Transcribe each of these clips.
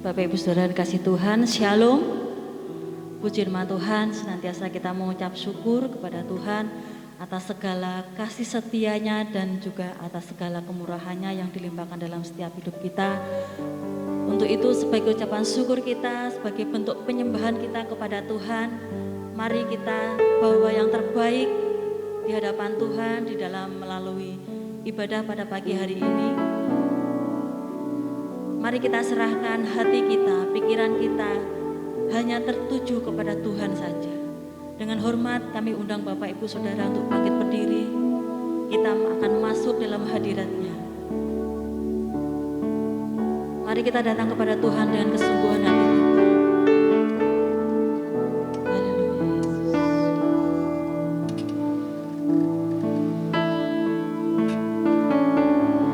Bapak Ibu Saudara dikasih Tuhan, Shalom. Puji nama Tuhan, senantiasa kita mengucap syukur kepada Tuhan atas segala kasih setianya dan juga atas segala kemurahannya yang dilimpahkan dalam setiap hidup kita. Untuk itu sebagai ucapan syukur kita, sebagai bentuk penyembahan kita kepada Tuhan, mari kita bawa yang terbaik di hadapan Tuhan di dalam melalui ibadah pada pagi hari ini. Mari kita serahkan hati kita, pikiran kita hanya tertuju kepada Tuhan saja. Dengan hormat kami undang Bapak Ibu Saudara untuk bangkit berdiri. Kita akan masuk dalam hadirat-Nya. Mari kita datang kepada Tuhan dengan kesungguhan hati kita.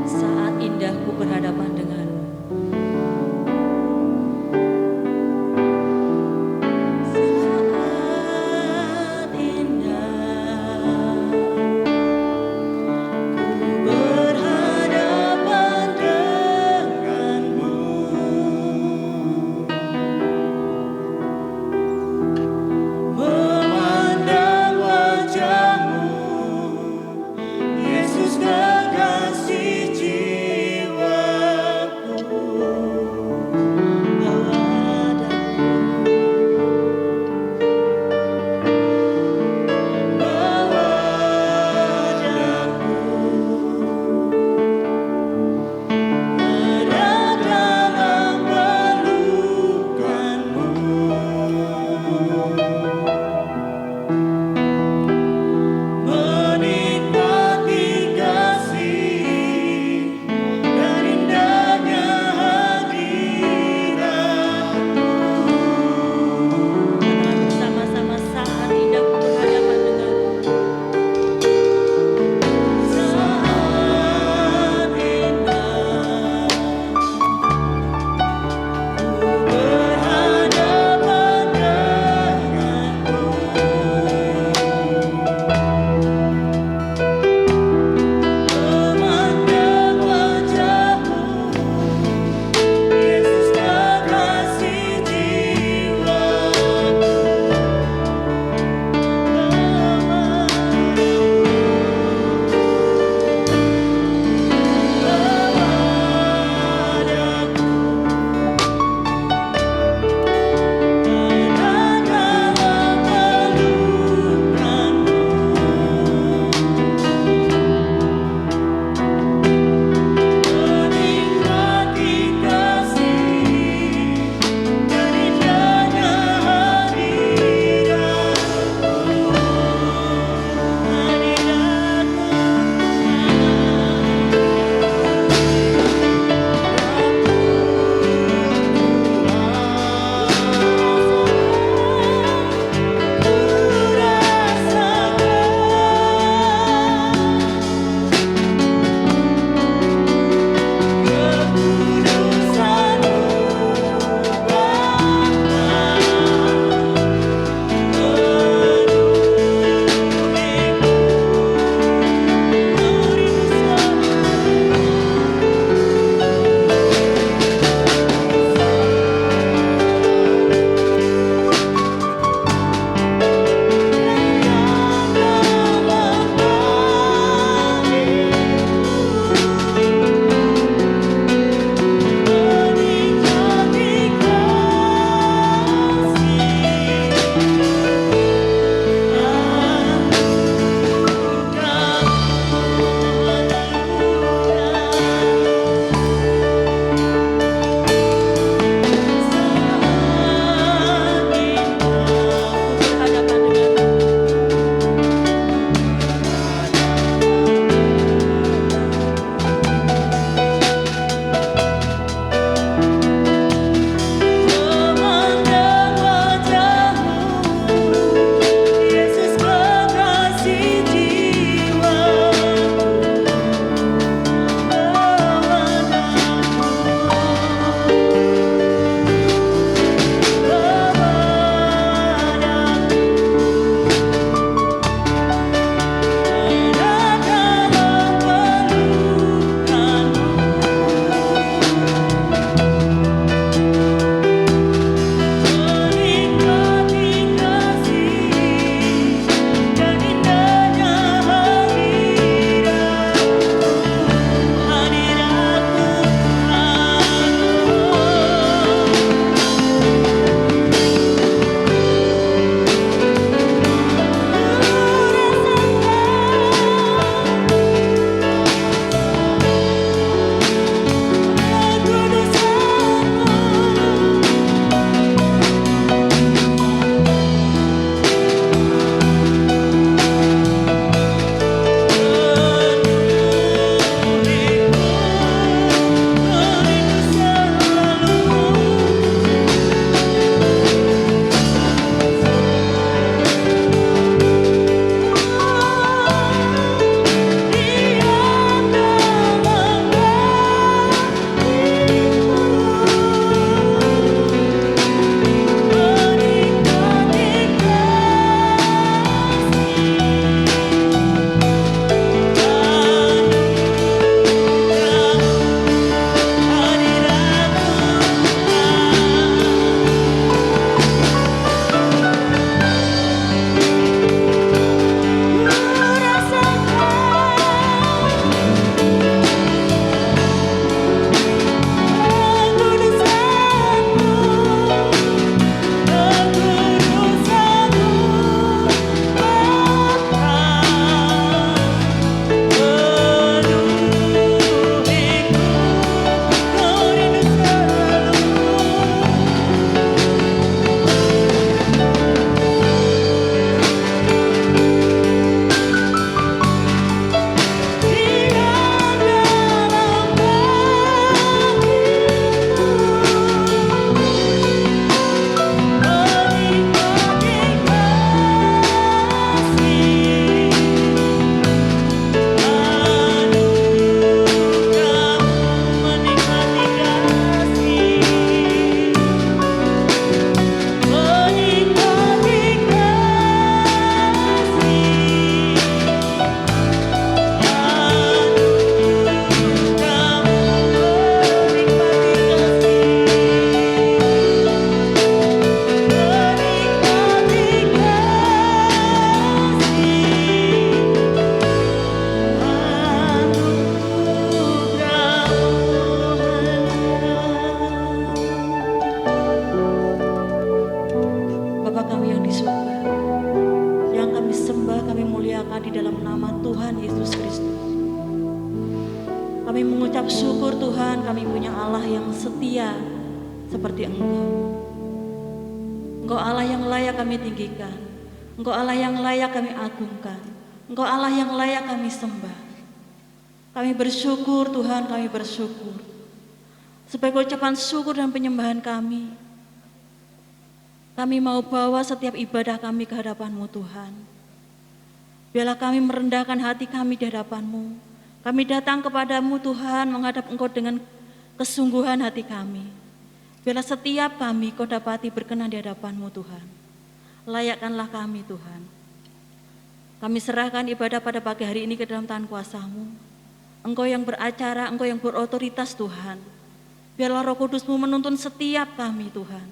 Saat indah ku berhadapan dengan berdoa di dalam nama Tuhan Yesus Kristus. Kami mengucap syukur Tuhan, kami punya Allah yang setia seperti Engkau. Engkau Allah yang layak kami tinggikan, Engkau Allah yang layak kami agungkan, Engkau Allah yang layak kami sembah. Kami bersyukur Tuhan, kami bersyukur. Sebagai ucapan syukur dan penyembahan kami mau bawa setiap ibadah kami ke hadapan-Mu Tuhan. Biarlah kami merendahkan hati kami di hadapan-Mu. Kami datang kepadamu Tuhan, menghadap Engkau dengan kesungguhan hati kami. Biarlah setiap kami Kau dapati berkenan di hadapan-Mu Tuhan. Layakkanlah kami Tuhan. Kami serahkan ibadah pada pagi hari ini ke dalam tangan kuasa-Mu. Engkau yang beracara, Engkau yang berotoritas Tuhan. Biarlah Roh Kudus-Mu menuntun setiap kami Tuhan.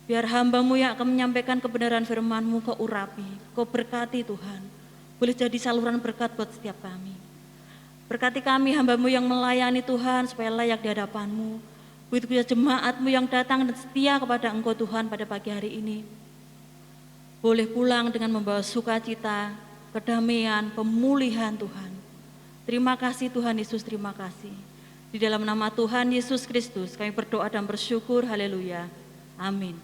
Biar hamba-Mu yang akan menyampaikan kebenaran firman-Mu Kau urapi, Kau berkati Tuhan. Boleh jadi saluran berkat buat setiap kami. Berkati kami hamba-Mu yang melayani Tuhan supaya layak di hadapan-Mu. Begitu juga jemaat-Mu yang datang dan setia kepada Engkau Tuhan pada pagi hari ini. Boleh pulang dengan membawa sukacita, kedamaian, pemulihan Tuhan. Terima kasih Tuhan Yesus, terima kasih. Di dalam nama Tuhan Yesus Kristus kami berdoa dan bersyukur, haleluya, amin.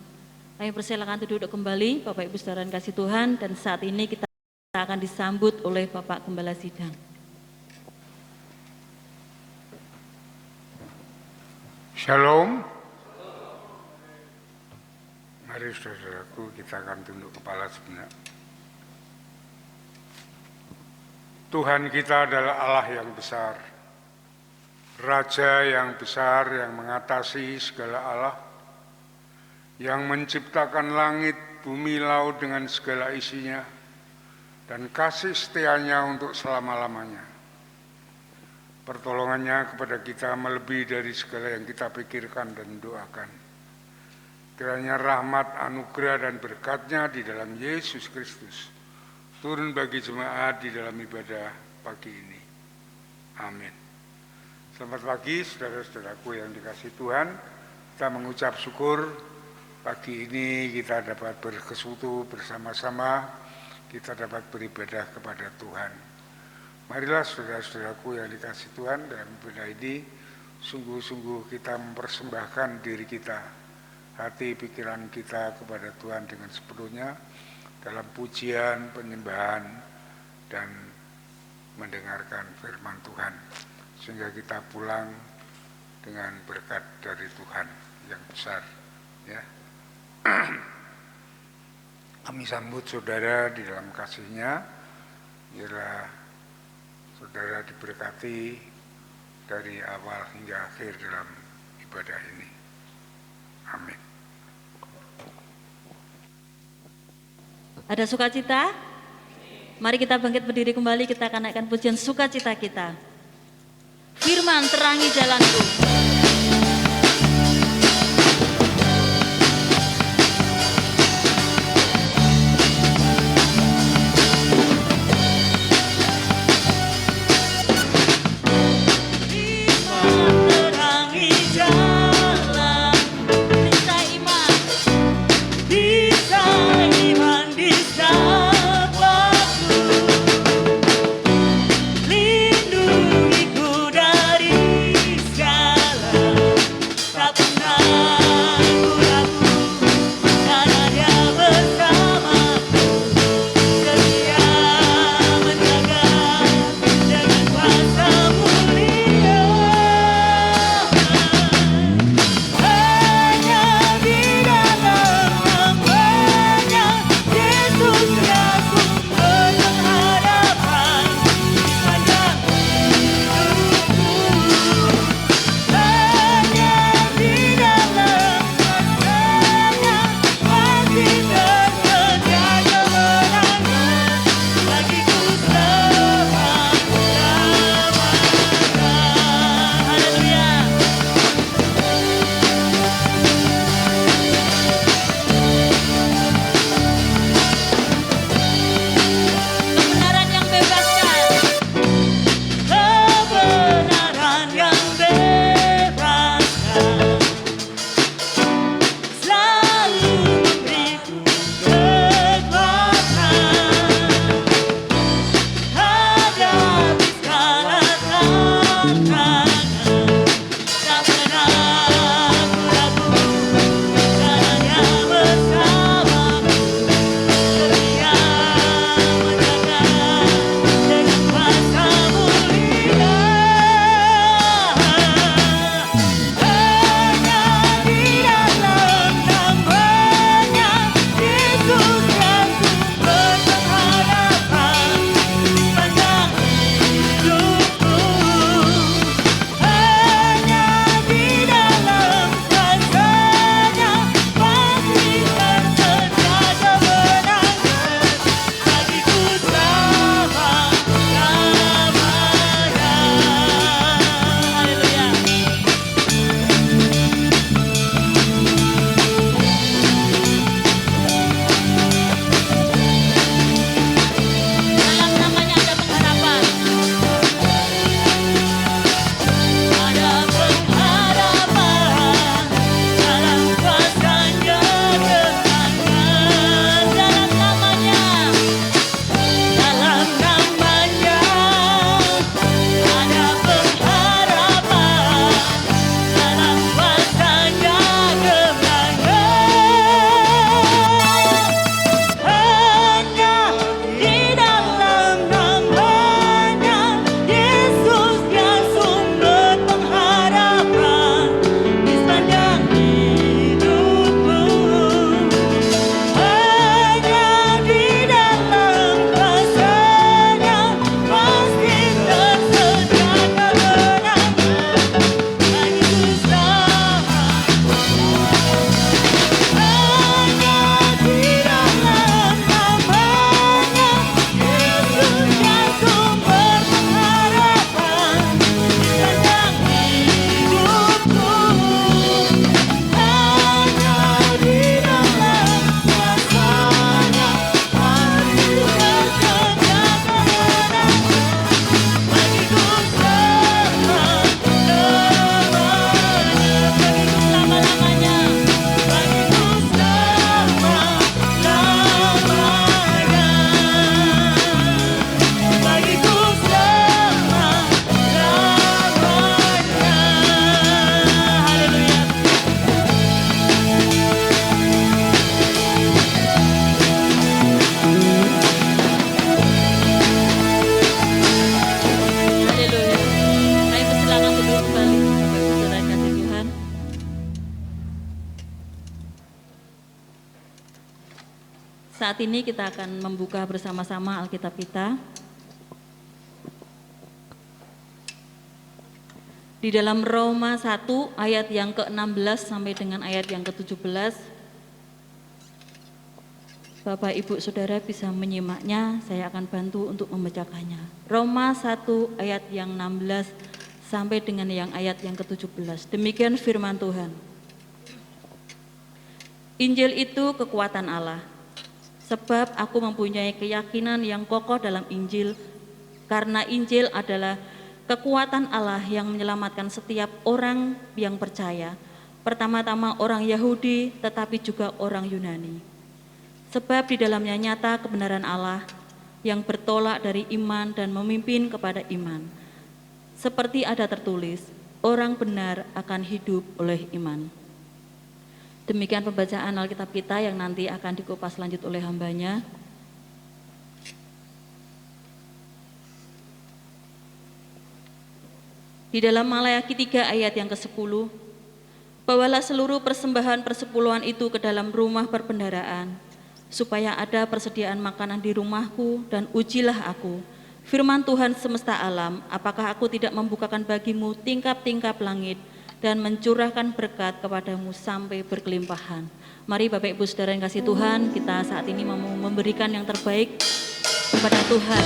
Kami persilakan untuk duduk kembali Bapak Ibu saudara kasih Tuhan, dan saat ini kita akan disambut oleh Bapak Gembala Sidang. Shalom. Mari saudaraku, kita akan tunduk kepala sebentar. Tuhan kita adalah Allah yang besar, Raja yang besar yang mengatasi segala Allah, yang menciptakan langit, bumi, laut dengan segala isinya, dan kasih setianya untuk selama-lamanya. Pertolongannya kepada kita melebihi dari segala yang kita pikirkan dan doakan. Kiranya rahmat, anugerah, dan berkatnya di dalam Yesus Kristus turun bagi jemaat di dalam ibadah pagi ini. Amin. Selamat pagi saudara-saudaraku yang dikasihi Tuhan. Kita mengucap syukur pagi ini kita dapat bersekutu bersama-sama, kita dapat beribadah kepada Tuhan. Marilah saudara-saudaraku yang dikasihi Tuhan, dalam ibadah ini sungguh-sungguh kita mempersembahkan diri kita, hati pikiran kita kepada Tuhan dengan sepenuhnya dalam pujian, penyembahan, dan mendengarkan firman Tuhan, sehingga kita pulang dengan berkat dari Tuhan yang besar. Ya. Kami sambut saudara di dalam kasih-Nya. Biarlah saudara diberkati dari awal hingga akhir dalam ibadah ini. Amin. Ada sukacita? Mari kita bangkit berdiri kembali, kita akan naikkan pujian sukacita kita. Firman terangi jalanku. Lindungiku dari segala saat ini kita akan membuka bersama-sama Alkitab kita. Di dalam Roma 1 ayat yang ke-16 sampai dengan ayat yang ke-17. Bapak, Ibu, Saudara bisa menyimaknya, saya akan bantu untuk membacakannya. Roma 1 ayat yang 16 sampai dengan yang ayat yang ke-17. Demikian firman Tuhan. Injil itu kekuatan Allah. Sebab aku mempunyai keyakinan yang kokoh dalam Injil, karena Injil adalah kekuatan Allah yang menyelamatkan setiap orang yang percaya, pertama-tama orang Yahudi tetapi juga orang Yunani. Sebab di dalamnya nyata kebenaran Allah yang bertolak dari iman dan memimpin kepada iman. Seperti ada tertulis, orang benar akan hidup oleh iman. Demikian pembacaan Alkitab kita yang nanti akan dikupas lanjut oleh hambanya. Di dalam Maleakhi 3 ayat yang ke-10, bawalah seluruh persembahan persepuluhan itu ke dalam rumah perbendaharaan, supaya ada persediaan makanan di rumahku, dan ujilah aku. Firman Tuhan semesta alam, apakah aku tidak membukakan bagimu tingkap-tingkap langit, dan mencurahkan berkat kepadamu sampai berkelimpahan. Mari Bapak Ibu Saudara yang kasih Tuhan, kita saat ini mau memberikan yang terbaik kepada Tuhan.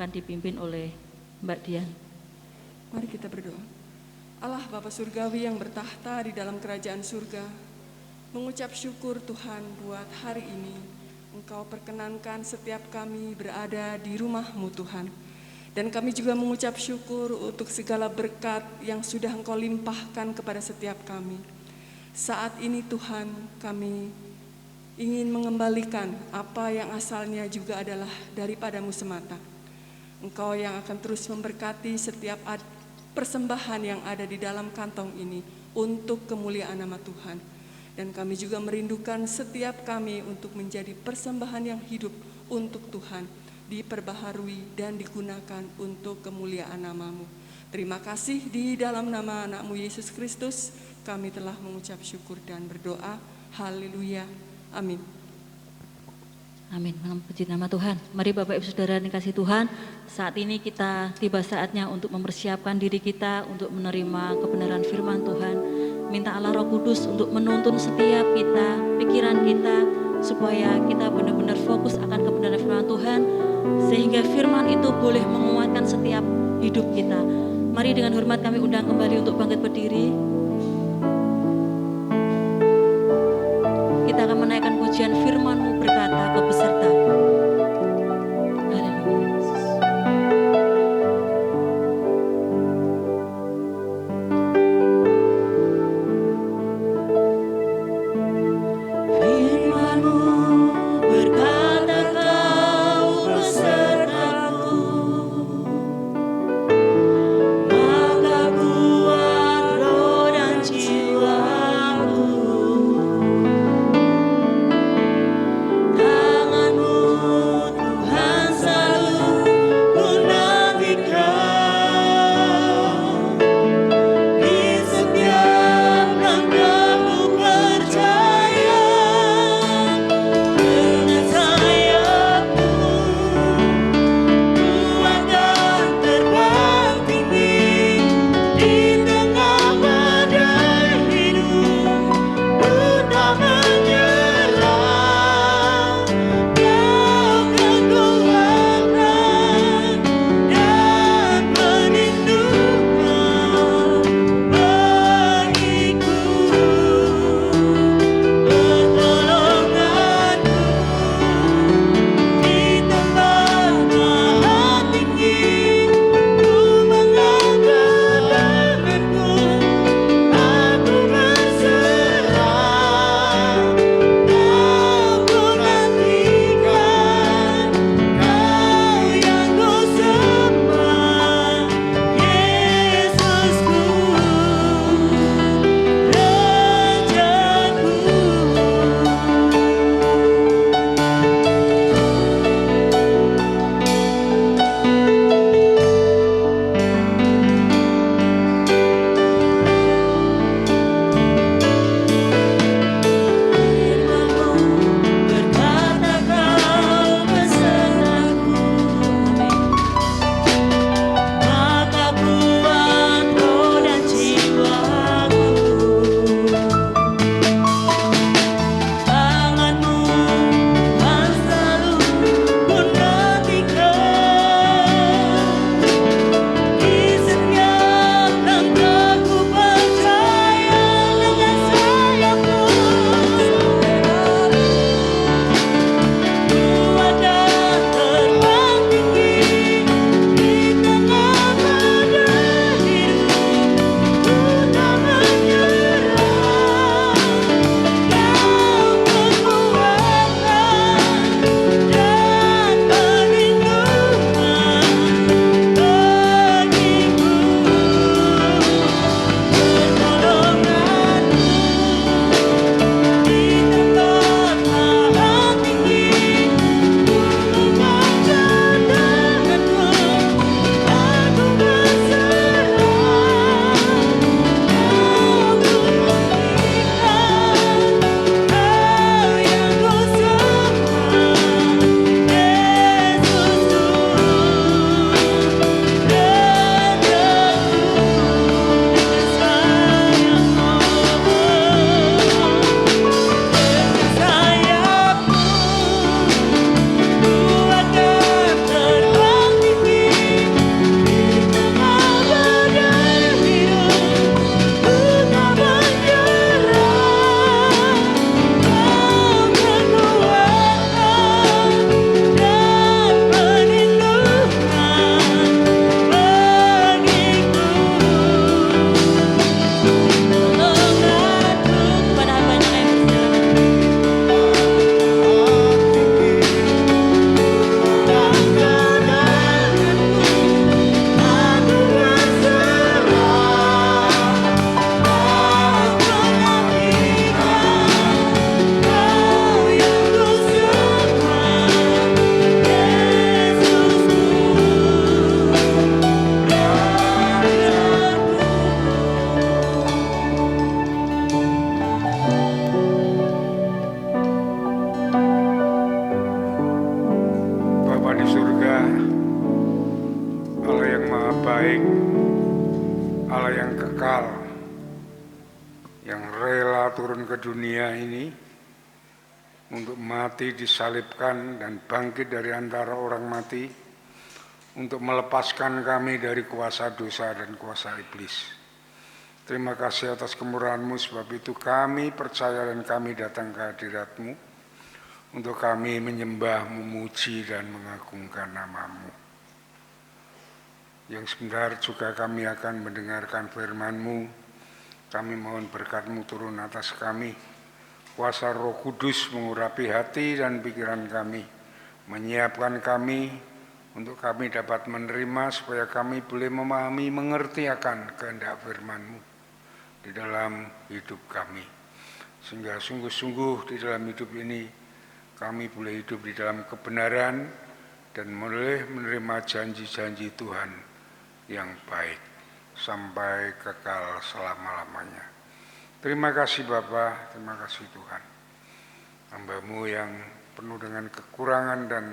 Dipimpin oleh Mbak Dian. Mari kita berdoa. Allah Bapa Surgawi yang bertahta di dalam kerajaan surga, mengucap syukur Tuhan buat hari ini Engkau perkenankan setiap kami berada di rumah-Mu Tuhan. Dan kami juga mengucap syukur untuk segala berkat yang sudah Engkau limpahkan kepada setiap kami. Saat ini Tuhan, kami ingin mengembalikan apa yang asalnya juga adalah daripada-Mu semata. Engkau yang akan terus memberkati setiap persembahan yang ada di dalam kantong ini untuk kemuliaan nama Tuhan. Dan kami juga merindukan setiap kami untuk menjadi persembahan yang hidup untuk Tuhan, diperbaharui dan digunakan untuk kemuliaan nama-Mu. Terima kasih, di dalam nama anak-Mu Yesus Kristus kami telah mengucap syukur dan berdoa. Haleluya. Amin. Amin, puji nama Tuhan. Mari Bapak Ibu Saudara yang kasih Tuhan, saat ini kita tiba saatnya untuk mempersiapkan diri kita untuk menerima kebenaran firman Tuhan. Minta Allah Roh Kudus untuk menuntun setiap kita, pikiran kita, supaya kita benar-benar fokus akan kebenaran firman Tuhan, sehingga firman itu boleh menguatkan setiap hidup kita. Mari dengan hormat kami undang kembali untuk bangkit berdiri. Kita akan menaikkan pujian firman-Mu berkata ke peserta-Mu. Haleluya Yesus. Firman-Mu berkata kau besertaku, maka kuat roh baik, Allah yang kekal, yang rela turun ke dunia ini untuk mati, disalibkan dan bangkit dari antara orang mati untuk melepaskan kami dari kuasa dosa dan kuasa iblis. Terima kasih atas kemurahan-Mu, sebab itu kami percaya dan kami datang ke hadirat-Mu untuk kami menyembah, memuji dan mengagungkan nama-Mu. Yang sebentar juga kami akan mendengarkan firman-Mu. Kami mohon berkat-Mu turun atas kami. Kuasa Roh Kudus mengurapi hati dan pikiran kami, menyiapkan kami untuk kami dapat menerima supaya kami boleh memahami, mengerti akan kehendak firman-Mu di dalam hidup kami. Sehingga sungguh-sungguh di dalam hidup ini kami boleh hidup di dalam kebenaran dan boleh menerima janji-janji Tuhan yang baik sampai kekal selama-lamanya. Terima kasih Bapa, terima kasih Tuhan. Hamba-Mu yang penuh dengan kekurangan dan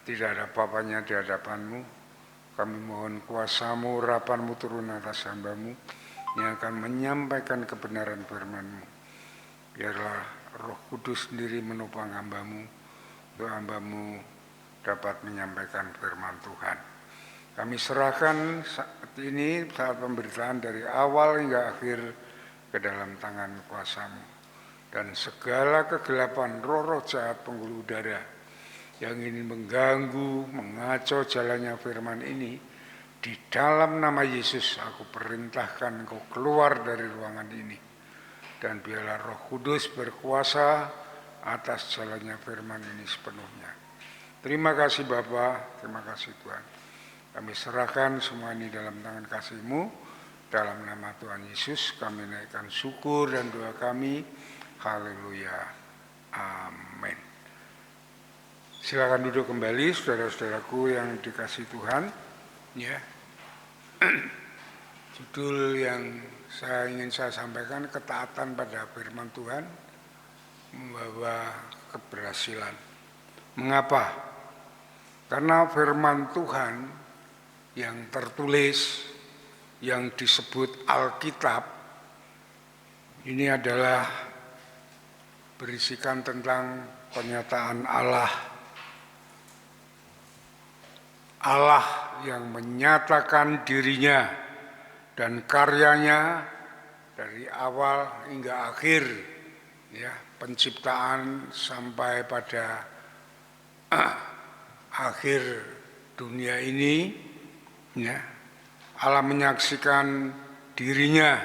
tidak ada apa-apanya di hadapan-Mu, kami mohon kuasa-Mu, urapan-Mu turun atas hamba-Mu yang akan menyampaikan kebenaran firman-Mu. Biarlah Roh Kudus sendiri menopang hamba-Mu, untuk hamba-Mu dapat menyampaikan firman Tuhan. Kami serahkan saat ini, saat pemberitaan dari awal hingga akhir ke dalam tangan kuasa-Mu. Dan segala kegelapan roh-roh jahat penggulu udara yang ingin mengganggu, mengacau jalannya firman ini, di dalam nama Yesus aku perintahkan Engkau keluar dari ruangan ini. Dan biarlah Roh Kudus berkuasa atas jalannya firman ini sepenuhnya. Terima kasih Bapa, terima kasih Tuhan. Kami serahkan semua ini dalam tangan kasih-Mu. Dalam nama Tuhan Yesus kami naikkan syukur dan doa kami. Haleluya. Amin. Silakan duduk kembali saudara-saudaraku yang dikasihi Tuhan. Ya. Judul yang ingin saya sampaikan, ketaatan pada firman Tuhan membawa keberhasilan. Mengapa? Karena firman Tuhan yang tertulis, yang disebut Alkitab, ini adalah berisikan tentang pernyataan Allah. Allah yang menyatakan dirinya dan karyanya dari awal hingga akhir, ya, penciptaan sampai pada akhir dunia ini, ya, Allah menyaksikan dirinya,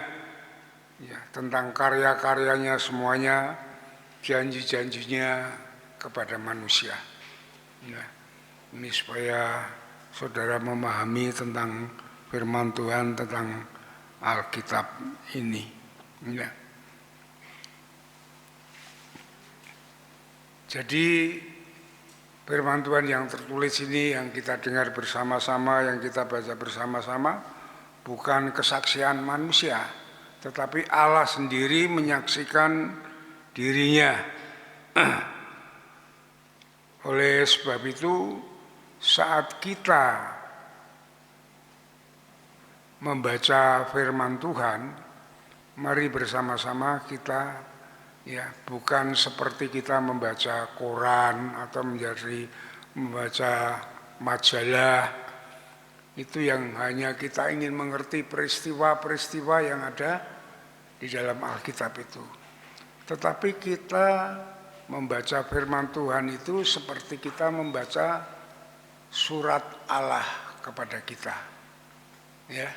ya, tentang karya-karyanya semuanya, janji-janjinya kepada manusia. Ya, ini supaya saudara memahami tentang firman Tuhan, tentang Alkitab ini. Ya. Jadi firman Tuhan yang tertulis ini, yang kita dengar bersama-sama, yang kita baca bersama-sama, bukan kesaksian manusia, tetapi Allah sendiri menyaksikan dirinya. Oleh sebab itu, saat kita membaca firman Tuhan, mari bersama-sama kita, ya, bukan seperti kita membaca koran atau membaca majalah, itu yang hanya kita ingin mengerti peristiwa-peristiwa yang ada di dalam Alkitab itu. Tetapi kita membaca firman Tuhan itu seperti kita membaca surat Allah kepada kita, ya.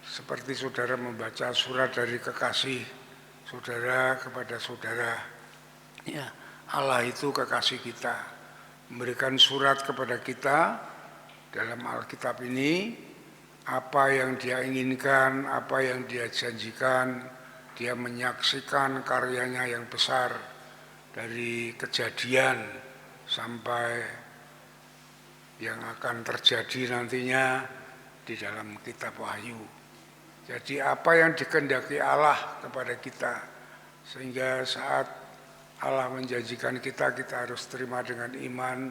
Seperti saudara membaca surat dari kekasih saudara kepada saudara, ya. Allah itu kekasih kita, memberikan surat kepada kita dalam Alkitab ini, apa yang Dia inginkan, apa yang Dia janjikan. Dia menyaksikan karyanya yang besar dari kejadian sampai yang akan terjadi nantinya di dalam kitab Wahyu. Jadi apa yang dikehendaki Allah kepada kita, sehingga saat Allah menjanjikan kita, kita harus terima dengan iman.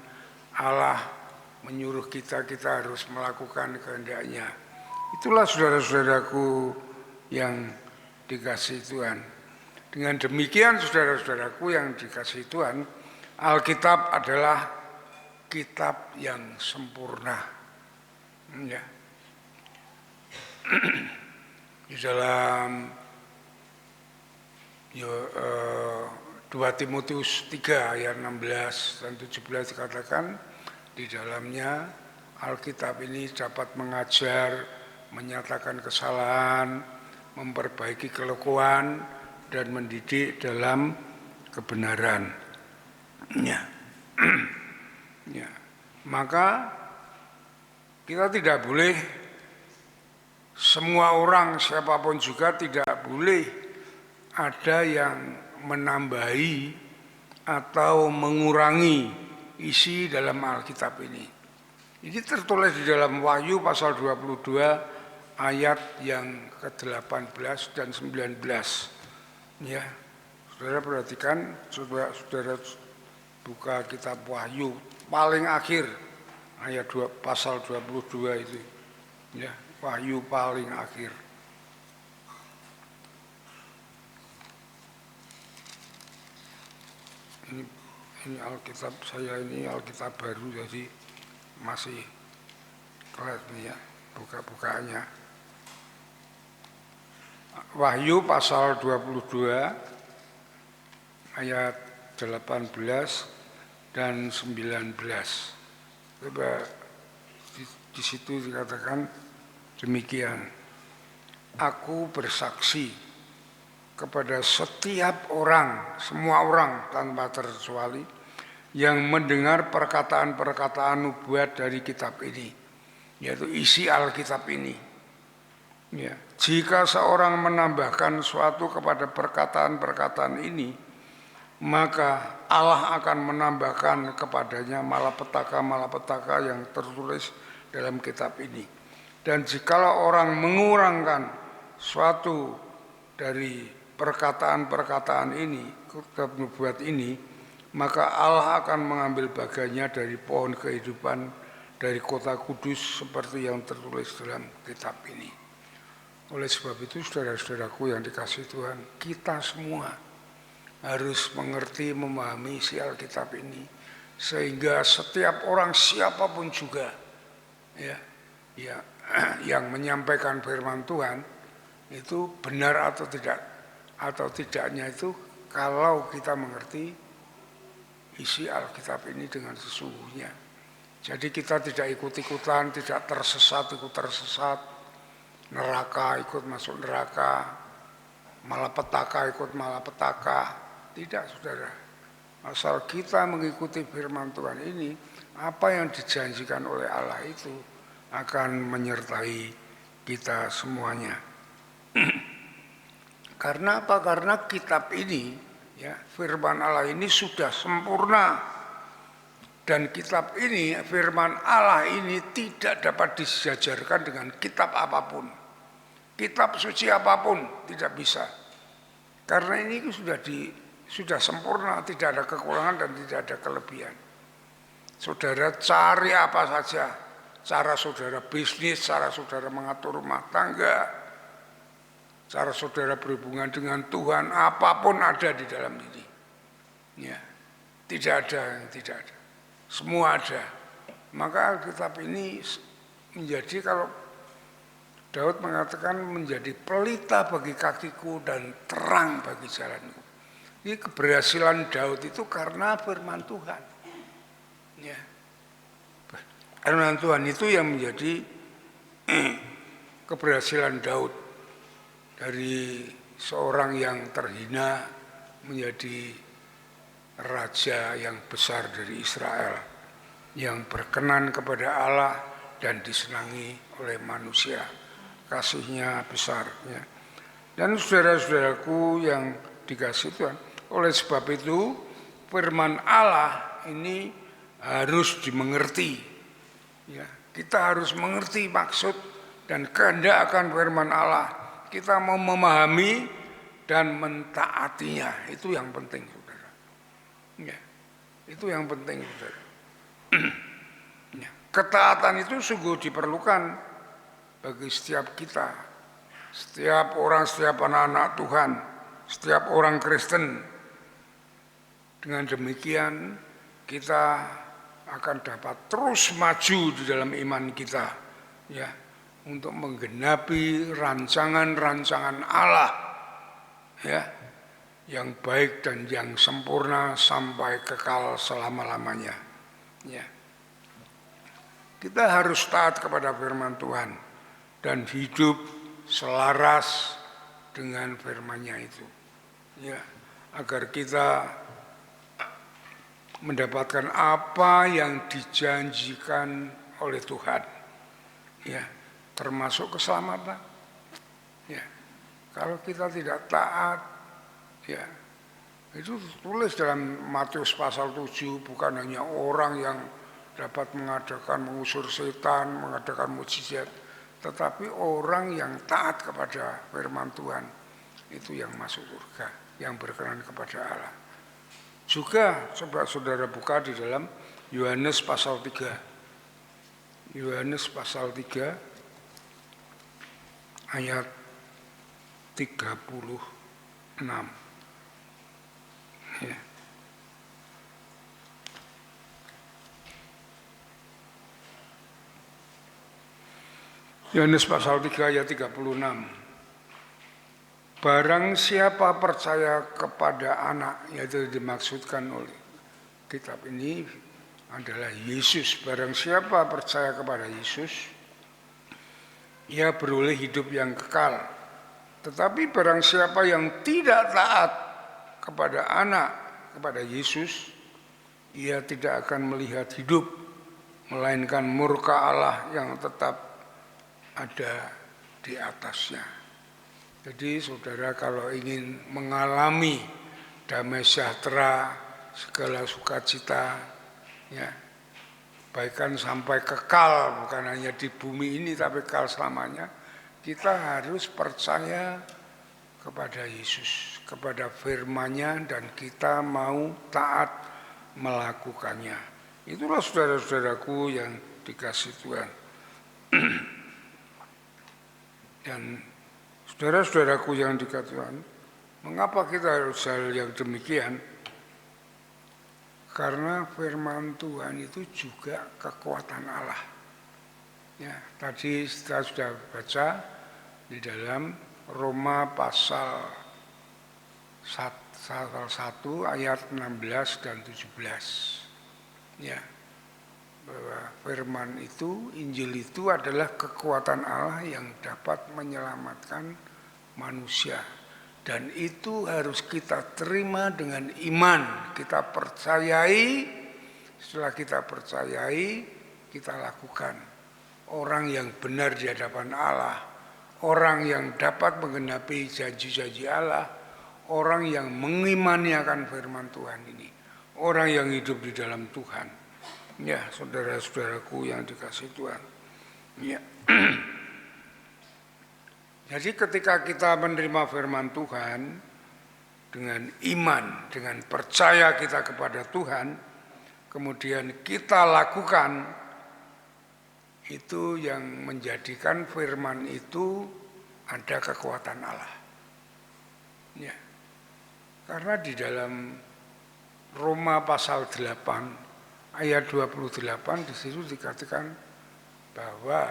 Allah menyuruh kita harus melakukan kehendak-Nya. Itulah saudara-saudaraku yang dikasihi Tuhan. Dengan demikian saudara-saudaraku yang dikasihi Tuhan, Alkitab adalah kitab yang sempurna. Ya. Di dalam 2 Timotius 3 ayat 16 dan 17 dikatakan, di dalamnya Alkitab ini dapat mengajar, menyatakan kesalahan, memperbaiki kelekuan, dan mendidik dalam kebenaran. Ya. Ya. Maka kita tidak boleh, semua orang siapapun juga tidak boleh ada yang menambahi atau mengurangi isi dalam Alkitab ini. Ini tertulis di dalam Wahyu pasal 22 ayat yang ke-18 dan 19. Ya, saudara perhatikan, saudara buka kitab Wahyu paling akhir ayat 2 pasal 22 itu. Ya, Wahyu paling akhir. Ini Alkitab saya, ini Alkitab baru, jadi masih kelihatan ya buka-bukaannya. Wahyu pasal 22 ayat 18 dan 19. Coba di situ dikatakan demikian. Aku bersaksi kepada setiap orang, semua orang tanpa terkecuali, yang mendengar perkataan-perkataan nubuat dari kitab ini, yaitu isi Alkitab ini. Ya, jika seorang menambahkan suatu kepada perkataan-perkataan ini, maka Allah akan menambahkan kepadanya malapetaka-malapetaka yang tertulis dalam kitab ini. Dan jikalau orang mengurangkan suatu dari perkataan-perkataan ini, kitab nubuat ini, maka Allah akan mengambil bagiannya dari pohon kehidupan, dari kota kudus seperti yang tertulis dalam kitab ini. Oleh sebab itu saudara-saudaraku yang dikasihi Tuhan, kita semua harus mengerti, memahami isi Alkitab ini, sehingga setiap orang siapapun juga ya yang menyampaikan firman Tuhan itu benar atau tidaknya itu kalau kita mengerti isi Alkitab ini dengan sesungguhnya. Jadi kita tidak ikut-ikutan, tidak ikut tersesat, neraka ikut masuk neraka, malapetaka ikut malapetaka. Tidak, saudara. Asal kita mengikuti firman Tuhan ini, apa yang dijanjikan oleh Allah itu akan menyertai kita semuanya. Karena apa? Karena kitab ini, ya, firman Allah ini sudah sempurna. Dan kitab ini, firman Allah ini tidak dapat disejajarkan dengan kitab apapun. Kitab suci apapun tidak bisa. Karena ini sudah sempurna, tidak ada kekurangan dan tidak ada kelebihan. Saudara cari apa saja, cara saudara bisnis, cara saudara mengatur rumah tangga, cara saudara berhubungan dengan Tuhan, apapun ada di dalam ini. Ya, tidak ada yang tidak ada. Semua ada. Maka Alkitab ini menjadi, kalau Daud mengatakan, menjadi pelita bagi kakiku dan terang bagi jalanku. Ini keberhasilan Daud itu karena firman Tuhan. Ya. Firman Tuhan itu yang menjadi keberhasilan Daud. Dari seorang yang terhina menjadi raja yang besar dari Israel, yang berkenan kepada Allah dan disenangi oleh manusia. Kasihnya besar. Ya. Dan saudara-saudaraku yang dikasihi Tuhan, oleh sebab itu firman Allah ini harus dimengerti. Ya, kita harus mengerti maksud dan kehendak akan firman Allah. Kita mau memahami dan mentaatinya, itu yang penting, saudara. Ya, itu yang penting, saudara. Ya, ketaatan itu sungguh diperlukan bagi setiap kita, setiap orang, setiap anak-anak Tuhan, setiap orang Kristen. Dengan demikian kita akan dapat terus maju di dalam iman kita, ya, untuk menggenapi rancangan-rancangan Allah, ya, yang baik dan yang sempurna sampai kekal selama-lamanya. Ya. Kita harus taat kepada firman Tuhan dan hidup selaras dengan firman-Nya itu, ya, agar kita mendapatkan apa yang dijanjikan oleh Tuhan, ya, termasuk keselamatan. Ya, kalau kita tidak taat, ya, itu tulis dalam Matius pasal 7, bukan hanya orang yang dapat mengusir setan, mengadakan mukjizat, tetapi orang yang taat kepada firman Tuhan itu yang masuk surga, yang berkenan kepada Allah. Juga coba saudara buka di dalam Yohanes pasal 3. Yohanes pasal 3 ayat 36. Ya. Yohanes pasal 3 ayat 36. Barang siapa percaya kepada anak, yaitu dimaksudkan oleh kitab ini adalah Yesus. Barang siapa percaya kepada Yesus, ia beroleh hidup yang kekal. Tetapi barang siapa yang tidak taat kepada anak, kepada Yesus, ia tidak akan melihat hidup, melainkan murka Allah yang tetap ada di atasnya. Jadi saudara kalau ingin mengalami damai sejahtera, segala sukacita, ya, bahkan sampai kekal, bukan hanya di bumi ini tapi kekal selamanya, kita harus percaya kepada Yesus, kepada firman-Nya, dan kita mau taat melakukannya. Itulah saudara-saudaraku yang dikasihi Tuhan. Dan saudara-saudaraku yang dikasihi Tuhan, mengapa kita harus hal yang demikian? Karena firman Tuhan itu juga kekuatan Allah. Ya, tadi kita sudah baca di dalam Roma pasal 1 ayat 16 dan 17. Ya, bahwa firman itu, Injil itu adalah kekuatan Allah yang dapat menyelamatkan manusia. Dan itu harus kita terima dengan iman, kita percayai, setelah kita percayai, kita lakukan. Orang yang benar di hadapan Allah, orang yang dapat menggenapi janji-janji Allah, orang yang mengimani akan firman Tuhan ini, orang yang hidup di dalam Tuhan. Ya, saudara-saudaraku yang dikasihi Tuhan. Ya. Jadi ketika kita menerima firman Tuhan dengan iman, dengan percaya kita kepada Tuhan, kemudian kita lakukan, itu yang menjadikan firman itu ada kekuatan Allah. Ya. Karena di dalam Roma pasal 8 ayat 28 di situ dikatakan bahwa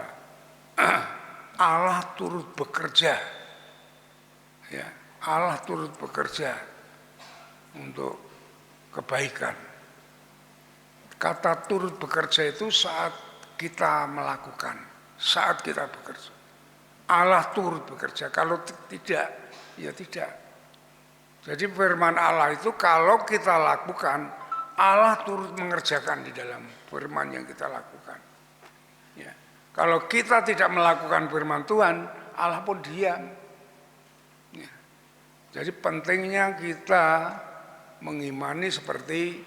Allah turut bekerja, ya, Allah turut bekerja untuk kebaikan. Kata turut bekerja itu saat kita melakukan, saat kita bekerja. Allah turut bekerja, kalau tidak, ya tidak. Jadi firman Allah itu kalau kita lakukan, Allah turut mengerjakan di dalam firman yang kita lakukan. Ya. Kalau kita tidak melakukan firman Tuhan, Allah pun diam. Ya. Jadi pentingnya kita mengimani seperti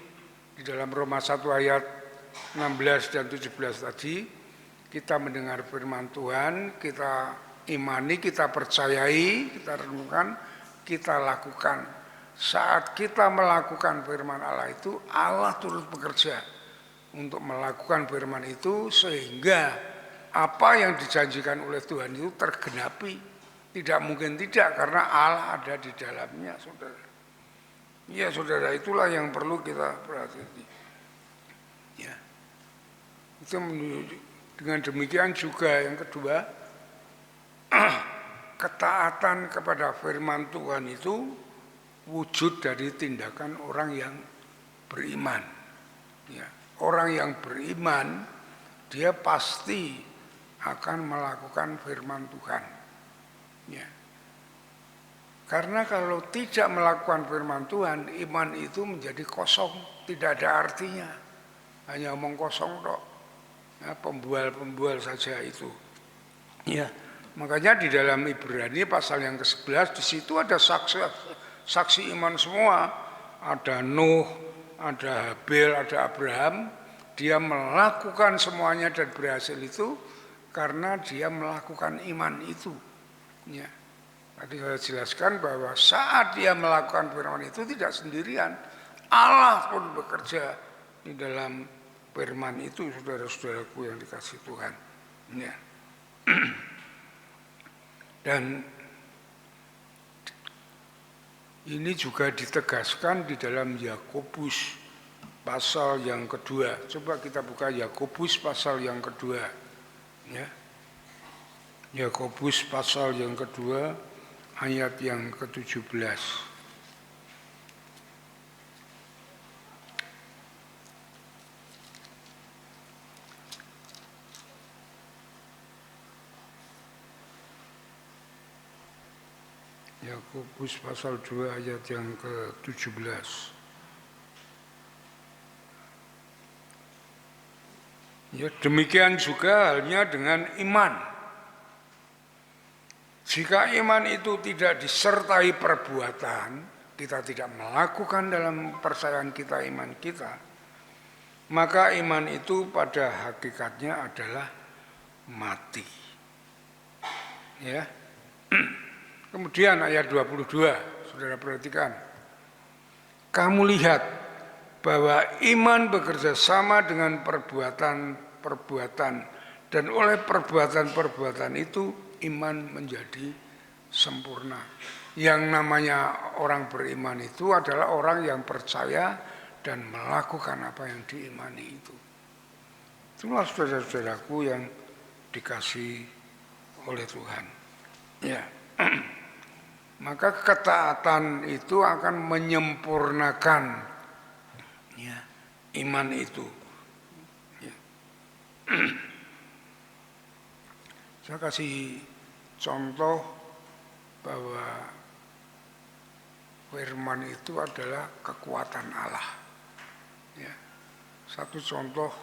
di dalam Roma 1 ayat 16 dan 17 tadi, kita mendengar firman Tuhan, kita imani, kita percayai, kita renungkan, kita lakukan. Saat kita melakukan firman Allah itu, Allah turut bekerja untuk melakukan firman itu sehingga apa yang dijanjikan oleh Tuhan itu tergenapi. Tidak mungkin tidak, karena Allah ada di dalamnya, saudara. Ya, saudara, itulah yang perlu kita perhatikan. Ya. Itu dengan demikian juga yang kedua, ketaatan kepada firman Tuhan itu wujud dari tindakan orang yang beriman. Ya. Orang yang beriman, dia pasti akan melakukan firman Tuhan. Ya. Karena kalau tidak melakukan firman Tuhan, iman itu menjadi kosong, tidak ada artinya. Hanya omong kosong tok. Ya, pembual-pembual saja itu. Ya. Makanya di dalam Ibrani pasal yang ke-11 di situ ada saksi iman semua. Ada Nuh, ada Habel, ada Abraham. Dia melakukan semuanya dan berhasil itu karena dia melakukan iman itu. Ya. Tadi saya jelaskan bahwa saat dia melakukan firman itu tidak sendirian. Allah pun bekerja di dalam firman itu, saudara-saudaraku yang dikasih Tuhan. Ya. Dan ini juga ditegaskan di dalam Yakobus pasal yang kedua. Coba kita buka Yakobus pasal yang kedua. Ya. Yakobus pasal yang kedua ayat yang ke-17. Yakobus pasal 2 ayat yang ke-17. Ya, demikian juga halnya dengan iman. Jika iman itu tidak disertai perbuatan, kita tidak melakukan dalam percayaan kita iman kita, maka iman itu pada hakikatnya adalah mati. Ya. Kemudian ayat 22, saudara perhatikan. Kamu lihat bahwa iman bekerja sama dengan perbuatan-perbuatan, dan oleh perbuatan-perbuatan itu iman menjadi sempurna. Yang namanya orang beriman itu adalah orang yang percaya dan melakukan apa yang diimani itu. Itulah saudara-saudaraku yang dikasih oleh Tuhan. Ya. Maka ketaatan itu akan menyempurnakan ya, iman itu. Ya. Saya kasih contoh bahwa firman itu adalah kekuatan Allah. Ya. Satu contoh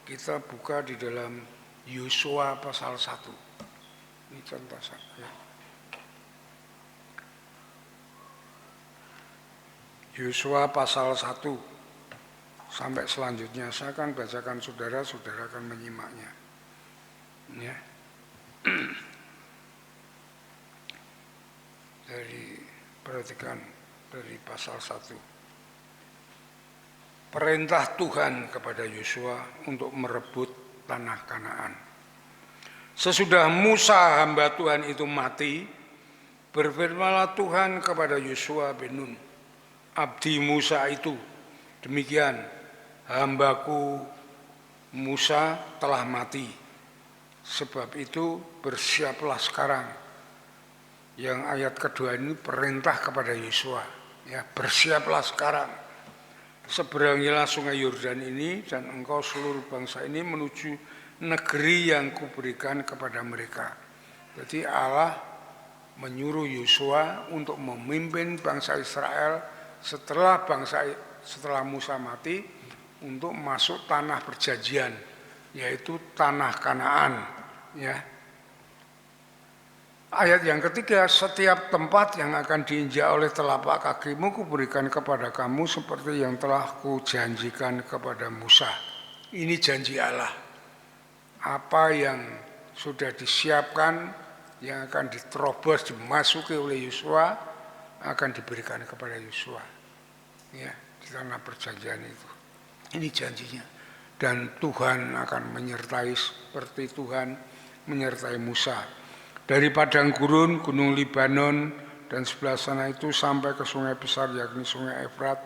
kita buka di dalam Yosua pasal 1. Ini contoh saya. Yosua pasal 1 sampai selanjutnya saya akan bacakan, saudara akan menyimaknya. Ya. Perhatikan dari pasal 1. Perintah Tuhan kepada Yosua untuk merebut tanah Kanaan. Sesudah Musa hamba Tuhan itu mati, berfirmanlah Tuhan kepada Yosua bin Nun, abdi Musa itu, demikian, hambaku Musa telah mati. Sebab itu bersiaplah sekarang. Yang ayat kedua ini perintah kepada Yosua. Ya, bersiaplah sekarang. Seberangilah sungai Yordan ini dan engkau seluruh bangsa ini menuju negeri yang kuberikan kepada mereka. Jadi Allah menyuruh Yosua untuk memimpin bangsa Israel setelah Musa mati untuk masuk tanah perjanjian, yaitu tanah Kanaan. Ya. Ayat yang ketiga, setiap tempat yang akan diinjak oleh telapak kakimu kuberikan kepada kamu seperti yang telah kujanjikan kepada Musa. Ini janji Allah. Apa yang sudah disiapkan, yang akan diterobos, dimasuki oleh Yosua, akan diberikan kepada Yosua. Ya, di tanah perjanjian itu. Ini janjinya. dan Tuhan akan menyertai seperti Tuhan menyertai Musa. Dari padang gurun, gunung Libanon, dan sebelah sana itu sampai ke sungai besar yakni sungai Efrat,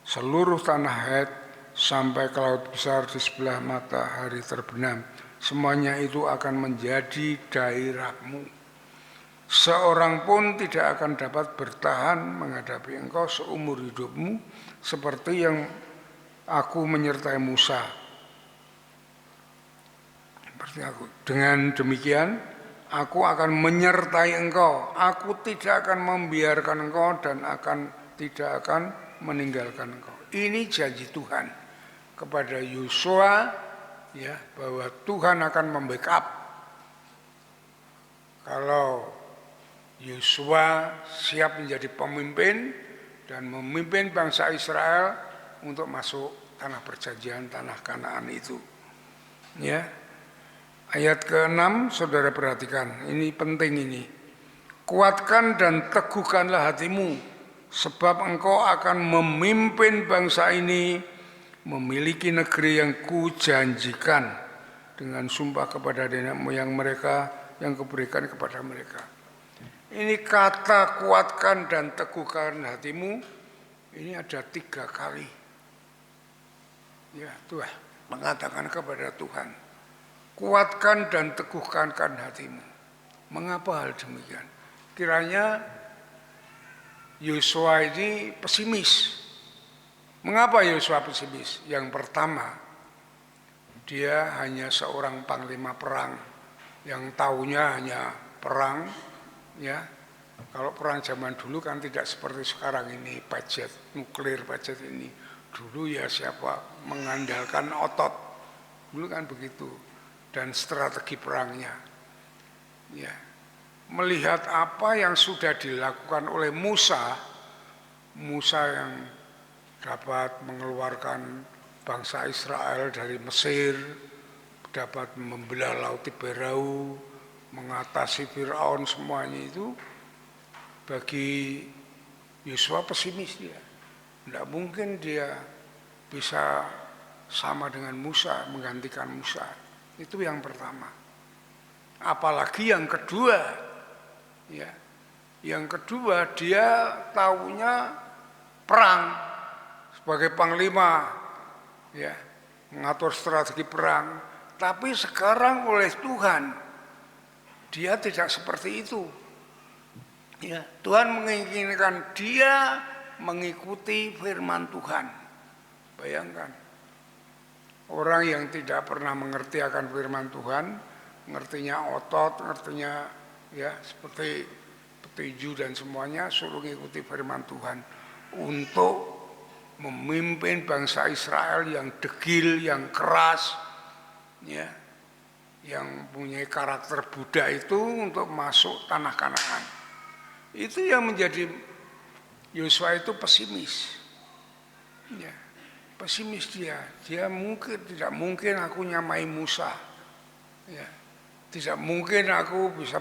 seluruh tanah Het sampai ke laut besar di sebelah matahari terbenam, semuanya itu akan menjadi daerahmu. Seorang pun tidak akan dapat bertahan menghadapi engkau seumur hidupmu, seperti yang aku menyertai Musa. Seperti aku. Dengan demikian, aku akan menyertai engkau. Aku tidak akan membiarkan engkau dan tidak akan meninggalkan engkau. Ini janji Tuhan kepada Yosua, ya, bahwa Tuhan akan membackup. Kalau Yosua siap menjadi pemimpin dan memimpin bangsa Israel untuk masuk tanah perjanjian, tanah Kanaan itu. Ya. Ayat ke-6, saudara perhatikan, ini penting ini. Kuatkan dan teguhkanlah hatimu, sebab engkau akan memimpin bangsa ini memiliki negeri yang kujanjikan dengan sumpah kepada nenek moyang mereka yang kuberikan kepada mereka. Ini kata kuatkan dan teguhkan hatimu, ini ada 3 kali. Ya, Tuhan mengatakan kepada Tuhan, kuatkan dan teguhkan hatimu. Mengapa hal demikian? Kiranya Yosua ini pesimis. Mengapa Yosua pesimis? Yang pertama, dia hanya seorang panglima perang yang taunya hanya perang, ya. Kalau perang zaman dulu kan tidak seperti sekarang ini, budget nuklir, budget ini. Dulu ya siapa mengandalkan otot, dulu kan begitu, dan strategi perangnya. Ya. Melihat apa yang sudah dilakukan oleh Musa yang dapat mengeluarkan bangsa Israel dari Mesir, dapat membelah Laut Tiberau, mengatasi Firaun, semuanya itu bagi Yosua pesimis dia. Tidak mungkin dia bisa sama dengan Musa, menggantikan Musa. Itu yang pertama. Apalagi yang kedua, ya. Yang kedua dia taunya perang sebagai panglima, ya, mengatur strategi perang. Tapi sekarang oleh Tuhan dia tidak seperti itu. Ya, Tuhan menginginkan dia mengikuti firman Tuhan. Bayangkan, orang yang tidak pernah mengerti akan firman Tuhan, ngertinya otot, ngertinya ya seperti petinju dan semuanya, suruh mengikuti firman Tuhan untuk memimpin bangsa Israel yang degil, yang keras, ya, yang punya karakter Buddha itu untuk masuk tanah Kanaan. Itu yang menjadi Yosua itu pesimis, ya, pesimis dia tidak mungkin aku nyamai Musa, ya, tidak mungkin aku bisa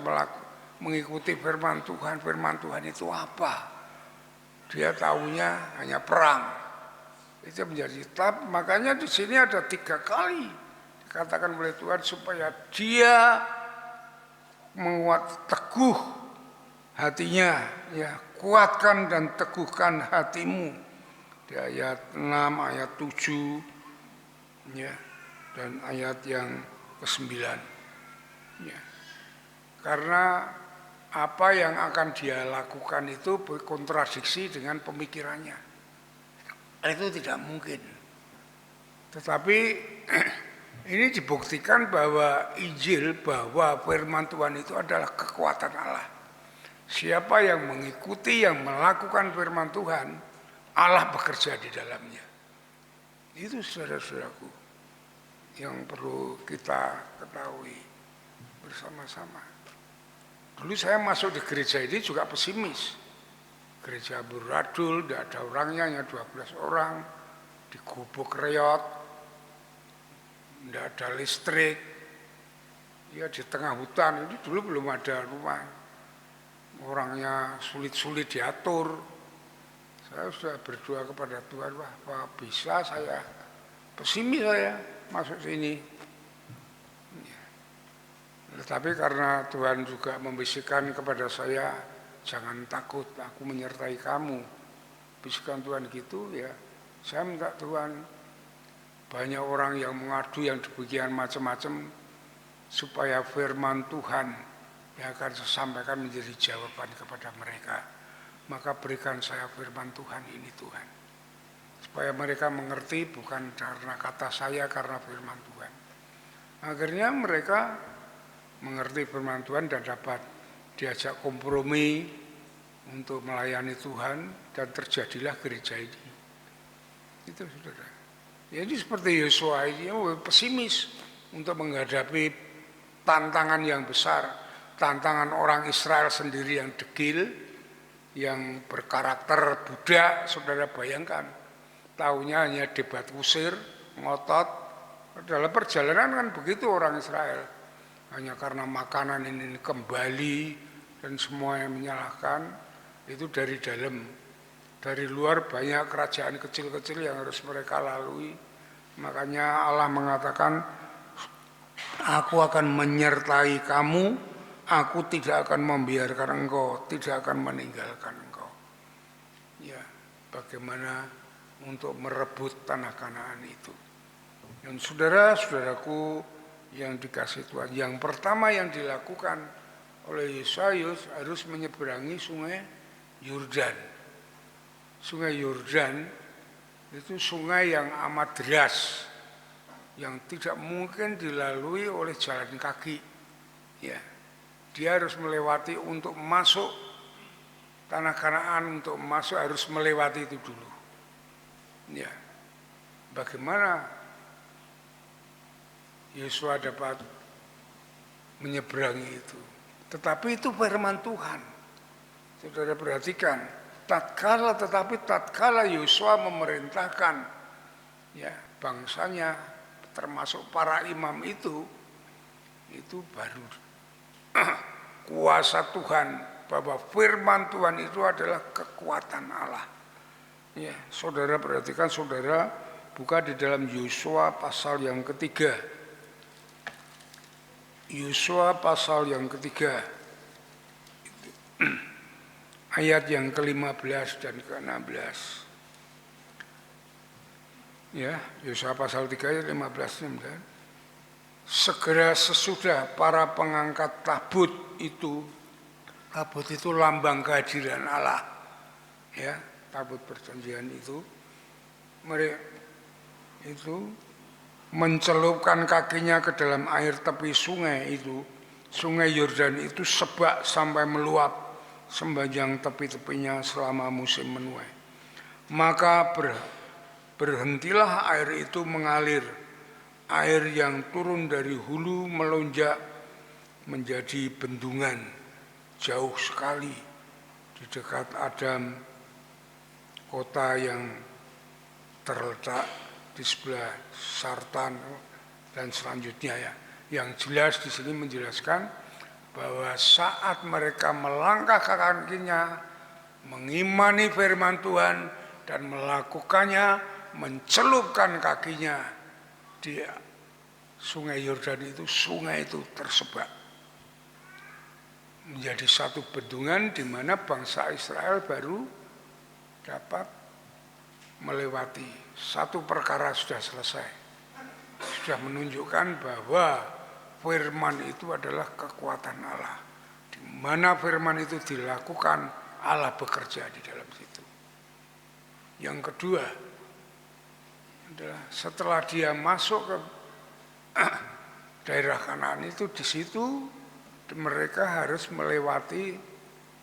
mengikuti firman Tuhan. Firman Tuhan itu apa? Dia tahunya hanya perang. Itu menjadi tab. Makanya di sini ada 3 kali dikatakan oleh Tuhan supaya dia menguat teguh hatinya, ya, kuatkan dan teguhkan hatimu. Di ayat 6, ayat 7, ya, dan ayat yang ke-9. Ya. Karena apa yang akan dia lakukan itu berkontradiksi dengan pemikirannya. Itu tidak mungkin. Tetapi ini dibuktikan bahwa Injil, bahwa firman Tuhan itu adalah kekuatan Allah. Siapa yang mengikuti, yang melakukan firman Tuhan, Allah bekerja di dalamnya. Itu saudara-saudaraku yang perlu kita ketahui bersama-sama. Dulu saya masuk di gereja ini juga pesimis. Gereja beradul, tidak ada orangnya, hanya 12 orang, digubuk reot, tidak ada listrik, ya di tengah hutan. Ini dulu belum ada rumah, orangnya sulit-sulit diatur. Saya sudah berdoa kepada Tuhan, wah bisa saya, pesimis saya. masuk sini. Tetapi karena Tuhan juga membisikkan kepada saya, jangan takut, aku menyertai kamu. Bisikan Tuhan gitu ya, saya minta Tuhan, banyak orang yang mengadu yang demikian macam-macam, supaya firman Tuhan yang akan saya sampaikan menjadi jawaban kepada mereka. Maka berikan saya firman Tuhan ini Tuhan, supaya mereka mengerti bukan karena kata saya, karena firman Tuhan. Akhirnya mereka mengerti firman Tuhan dan dapat diajak kompromi untuk melayani Tuhan, dan terjadilah gereja ini. Itu saudara. Jadi seperti Yosua ini pesimis untuk menghadapi tantangan yang besar, tantangan orang Israel sendiri yang degil, yang berkarakter budak. Saudara bayangkan, taunya hanya debat kusir, ngotot. Dalam perjalanan kan begitu orang Israel. Hanya karena makanan ini kembali dan semua yang menyalahkan, itu dari dalam. Dari luar banyak kerajaan kecil-kecil yang harus mereka lalui. Makanya Allah mengatakan, aku akan menyertai kamu, aku tidak akan membiarkan engkau, tidak akan meninggalkan engkau. Ya, bagaimana untuk merebut tanah Kanaan itu. Dan saudara-saudaraku yang dikasih Tuhan, yang pertama yang dilakukan oleh Yesus harus menyeberangi sungai Yordan. Sungai Yordan itu sungai yang amat deras, yang tidak mungkin dilalui oleh jalan kaki. Ya, dia harus melewati untuk masuk tanah Kanaan, untuk masuk harus melewati itu dulu. Ya, bagaimana Yosua dapat menyeberangi itu? Tetapi itu firman Tuhan. Saudara perhatikan, tatkala Yosua memerintahkan ya bangsanya, termasuk para imam itu baru kuasa Tuhan, bahwa firman Tuhan itu adalah kekuatan Allah. Ya, saudara perhatikan, saudara buka di dalam Yosua pasal yang ketiga. Yosua pasal yang ketiga, ayat yang ke-15 dan ke-16. Ya, Yosua pasal 3 ayat 15 dan 16. Segera sesudah para pengangkat tabut itu lambang kehadiran Allah. Ya, tabut perjanjian itu, mereka itu mencelupkan kakinya ke dalam air tepi sungai itu, sungai Yordan itu sebak sampai meluap sepanjang tepi-tepinya selama musim menuai. Maka berhentilah air itu mengalir, air yang turun dari hulu melonjak menjadi bendungan jauh sekali di dekat Adam, kota yang terletak di sebelah Sartan dan selanjutnya ya. Yang jelas di sini menjelaskan bahwa saat mereka melangkahkan kakinya, mengimani firman Tuhan dan melakukannya, mencelupkan kakinya di sungai Yordan itu, sungai itu tersebak menjadi satu bendungan di mana bangsa Israel baru dapat melewati. Satu perkara sudah selesai, sudah menunjukkan bahwa firman itu adalah kekuatan Allah. Di mana firman itu dilakukan, Allah bekerja di dalam situ. Yang kedua adalah setelah dia masuk ke daerah Kanaan itu, di situ mereka harus melewati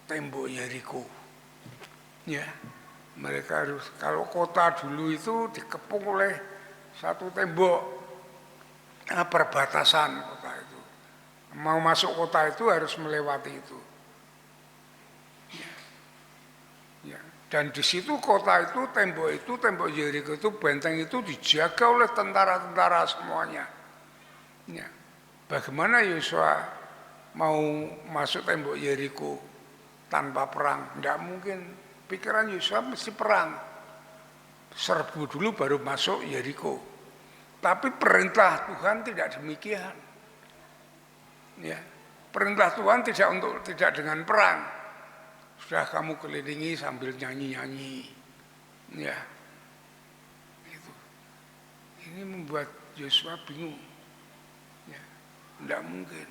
tembok Yeriko. Ya, mereka harus, kalau kota dulu itu dikepung oleh satu tembok perbatasan kota itu. Mau masuk kota itu harus melewati itu. Ya. Dan di situ kota itu, tembok Yeriko itu, benteng itu dijaga oleh tentara-tentara semuanya. Ya. Bagaimana Yosua mau masuk tembok Yeriko tanpa perang? Tidak mungkin. Pikiran Yosua mesti perang. Serbu dulu baru masuk Yeriko. Tapi perintah Tuhan tidak demikian. Ya, perintah Tuhan tidak dengan perang. Sudah kamu kelilingi sambil nyanyi-nyanyi. Ya, itu. Ini membuat Yosua bingung. Ya, tidak mungkin.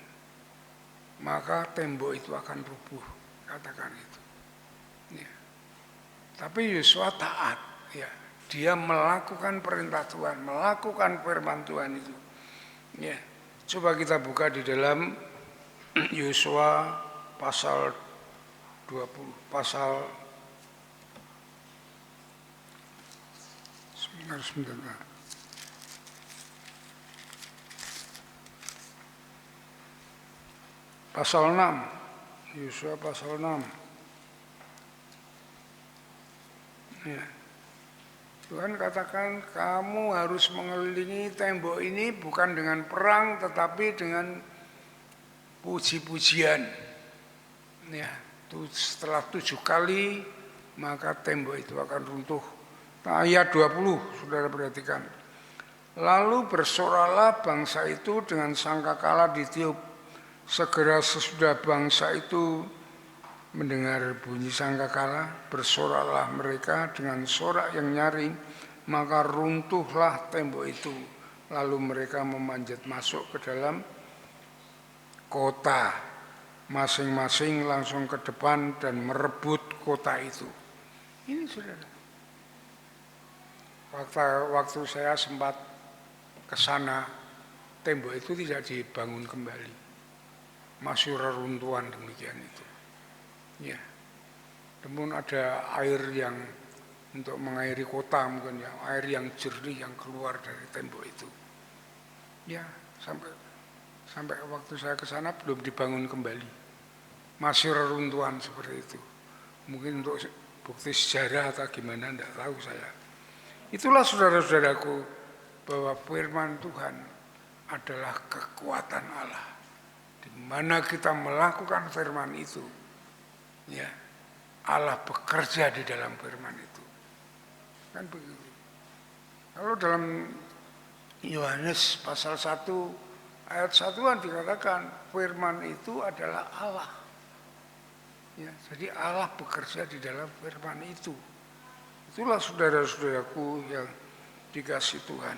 Maka tembok itu akan rubuh, katakan itu. Ya. Tapi Yosua taat, ya. Dia melakukan perintah Tuhan, melakukan firman Tuhan itu. Ya. Coba kita buka di dalam Yosua pasal 20, pasal sebentar. Pasal 6, Yosua pasal 6. Ya. Tuhan katakan kamu harus mengelilingi tembok ini bukan dengan perang tetapi dengan puji-pujian. Ya, setelah 7 kali maka tembok itu akan runtuh. Nah, ayat 20, saudara perhatikan. Lalu bersoralah bangsa itu dengan sangkakala ditiup. Segera sesudah bangsa itu mendengar bunyi sangkakala, bersoraklah mereka dengan sorak yang nyaring, maka runtuhlah tembok itu. Lalu mereka memanjat masuk ke dalam kota, masing-masing langsung ke depan dan merebut kota itu. Ini saudara. Waktu saya sempat ke sana, tembok itu tidak dibangun kembali. Masih reruntuhan demikian itu. Ya. Namun ada air yang untuk mengairi kota mungkin ya, air yang jernih yang keluar dari tembok itu. Ya, sampai waktu saya ke sana belum dibangun kembali. Masih reruntuhan seperti itu. Mungkin untuk bukti sejarah atau gimana enggak tahu saya. Itulah saudara-saudaraku bahwa firman Tuhan adalah kekuatan Allah. Di mana kita melakukan firman itu, ya, Allah bekerja di dalam firman itu. Kan begitu. Kalau dalam Yohanes pasal 1 ayat 1 dikatakan firman itu adalah Allah. Ya, jadi Allah bekerja di dalam firman itu. Itulah saudara-saudaraku yang dikasih Tuhan.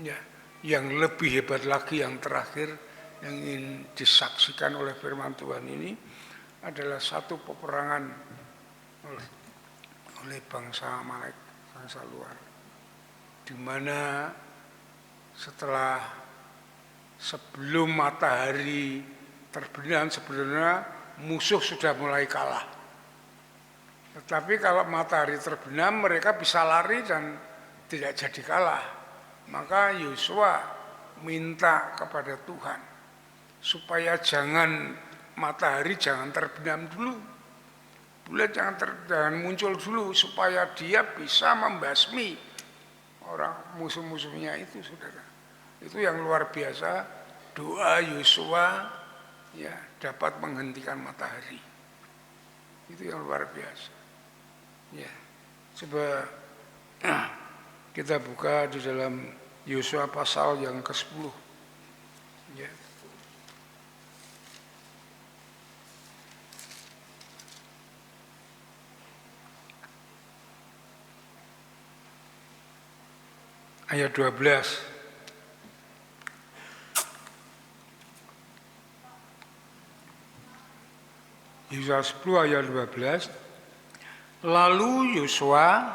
Ya, yang lebih hebat lagi yang terakhir yang ingin disaksikan oleh firman Tuhan ini adalah satu peperangan oleh bangsa Amalek, bangsa luar, di mana sebelum matahari terbenam sebenarnya musuh sudah mulai kalah. Tetapi kalau matahari terbenam mereka bisa lari dan tidak jadi kalah. Maka Yosua minta kepada Tuhan supaya matahari jangan terbenam dulu, bulan jangan muncul dulu, supaya dia bisa membasmi orang musuh-musuhnya itu, saudara. Itu yang luar biasa, doa Yosua ya dapat menghentikan matahari. Itu yang luar biasa. Ya, coba kita buka di dalam Yosua pasal yang ke-10. Ya. Ayat 12. Yosua 10 ayat 12. Lalu Yosua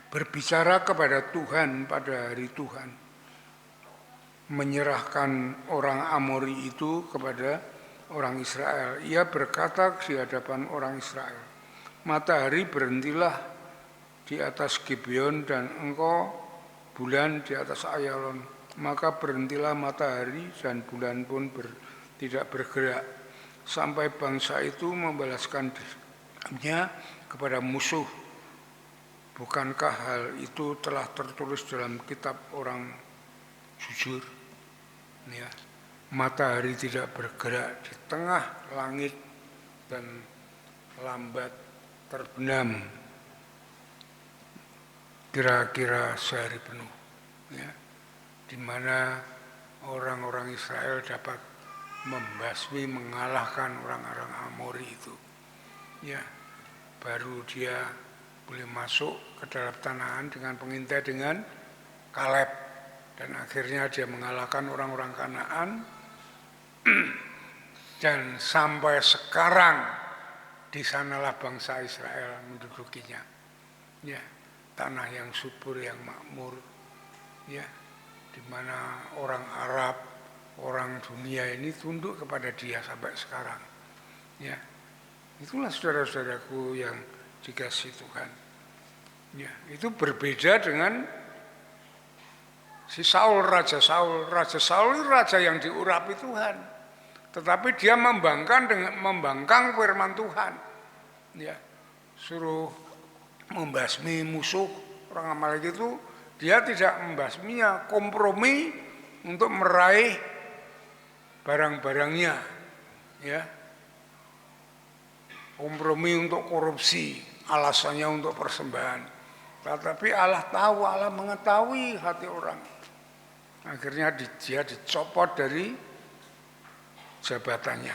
berbicara kepada Tuhan pada hari Tuhan, menyerahkan orang Amori itu kepada orang Israel. Ia berkata di hadapan orang Israel, matahari berhentilah di atas Gibeon dan engkau bulan di atas Ayalon, maka berhentilah matahari dan bulan pun tidak bergerak sampai bangsa itu membalaskan dendamnya kepada musuh. Bukankah hal itu telah tertulis dalam kitab orang jujur? Ya, matahari tidak bergerak di tengah langit dan lambat terbenam kira-kira sehari penuh. Ya. di mana orang-orang Israel dapat membasmi, mengalahkan orang-orang Amori itu. Ya, baru dia boleh masuk ke dalam Kanaan dengan pengintai dengan Kaleb, dan akhirnya dia mengalahkan orang-orang Kanaan. Dan sampai sekarang di sanalah bangsa Israel mendudukinya. Ya, tanah yang subur, yang makmur, ya, di mana orang Arab, orang dunia ini tunduk kepada dia sampai sekarang. Ya, itulah saudara-saudaraku yang dikasihi Tuhan. Ya, itu berbeda dengan si Saul, Raja Saul. Raja Saul itu raja yang diurapi Tuhan, tetapi dia membangkang firman Tuhan. Ya, suruh membasmi musuh orang Amalek itu, dia tidak membasminya, kompromi untuk meraih barang-barangnya. Ya, kompromi untuk korupsi, alasannya untuk persembahan. Tetapi Allah tahu, Allah mengetahui hati orang. Akhirnya dia dicopot dari jabatannya,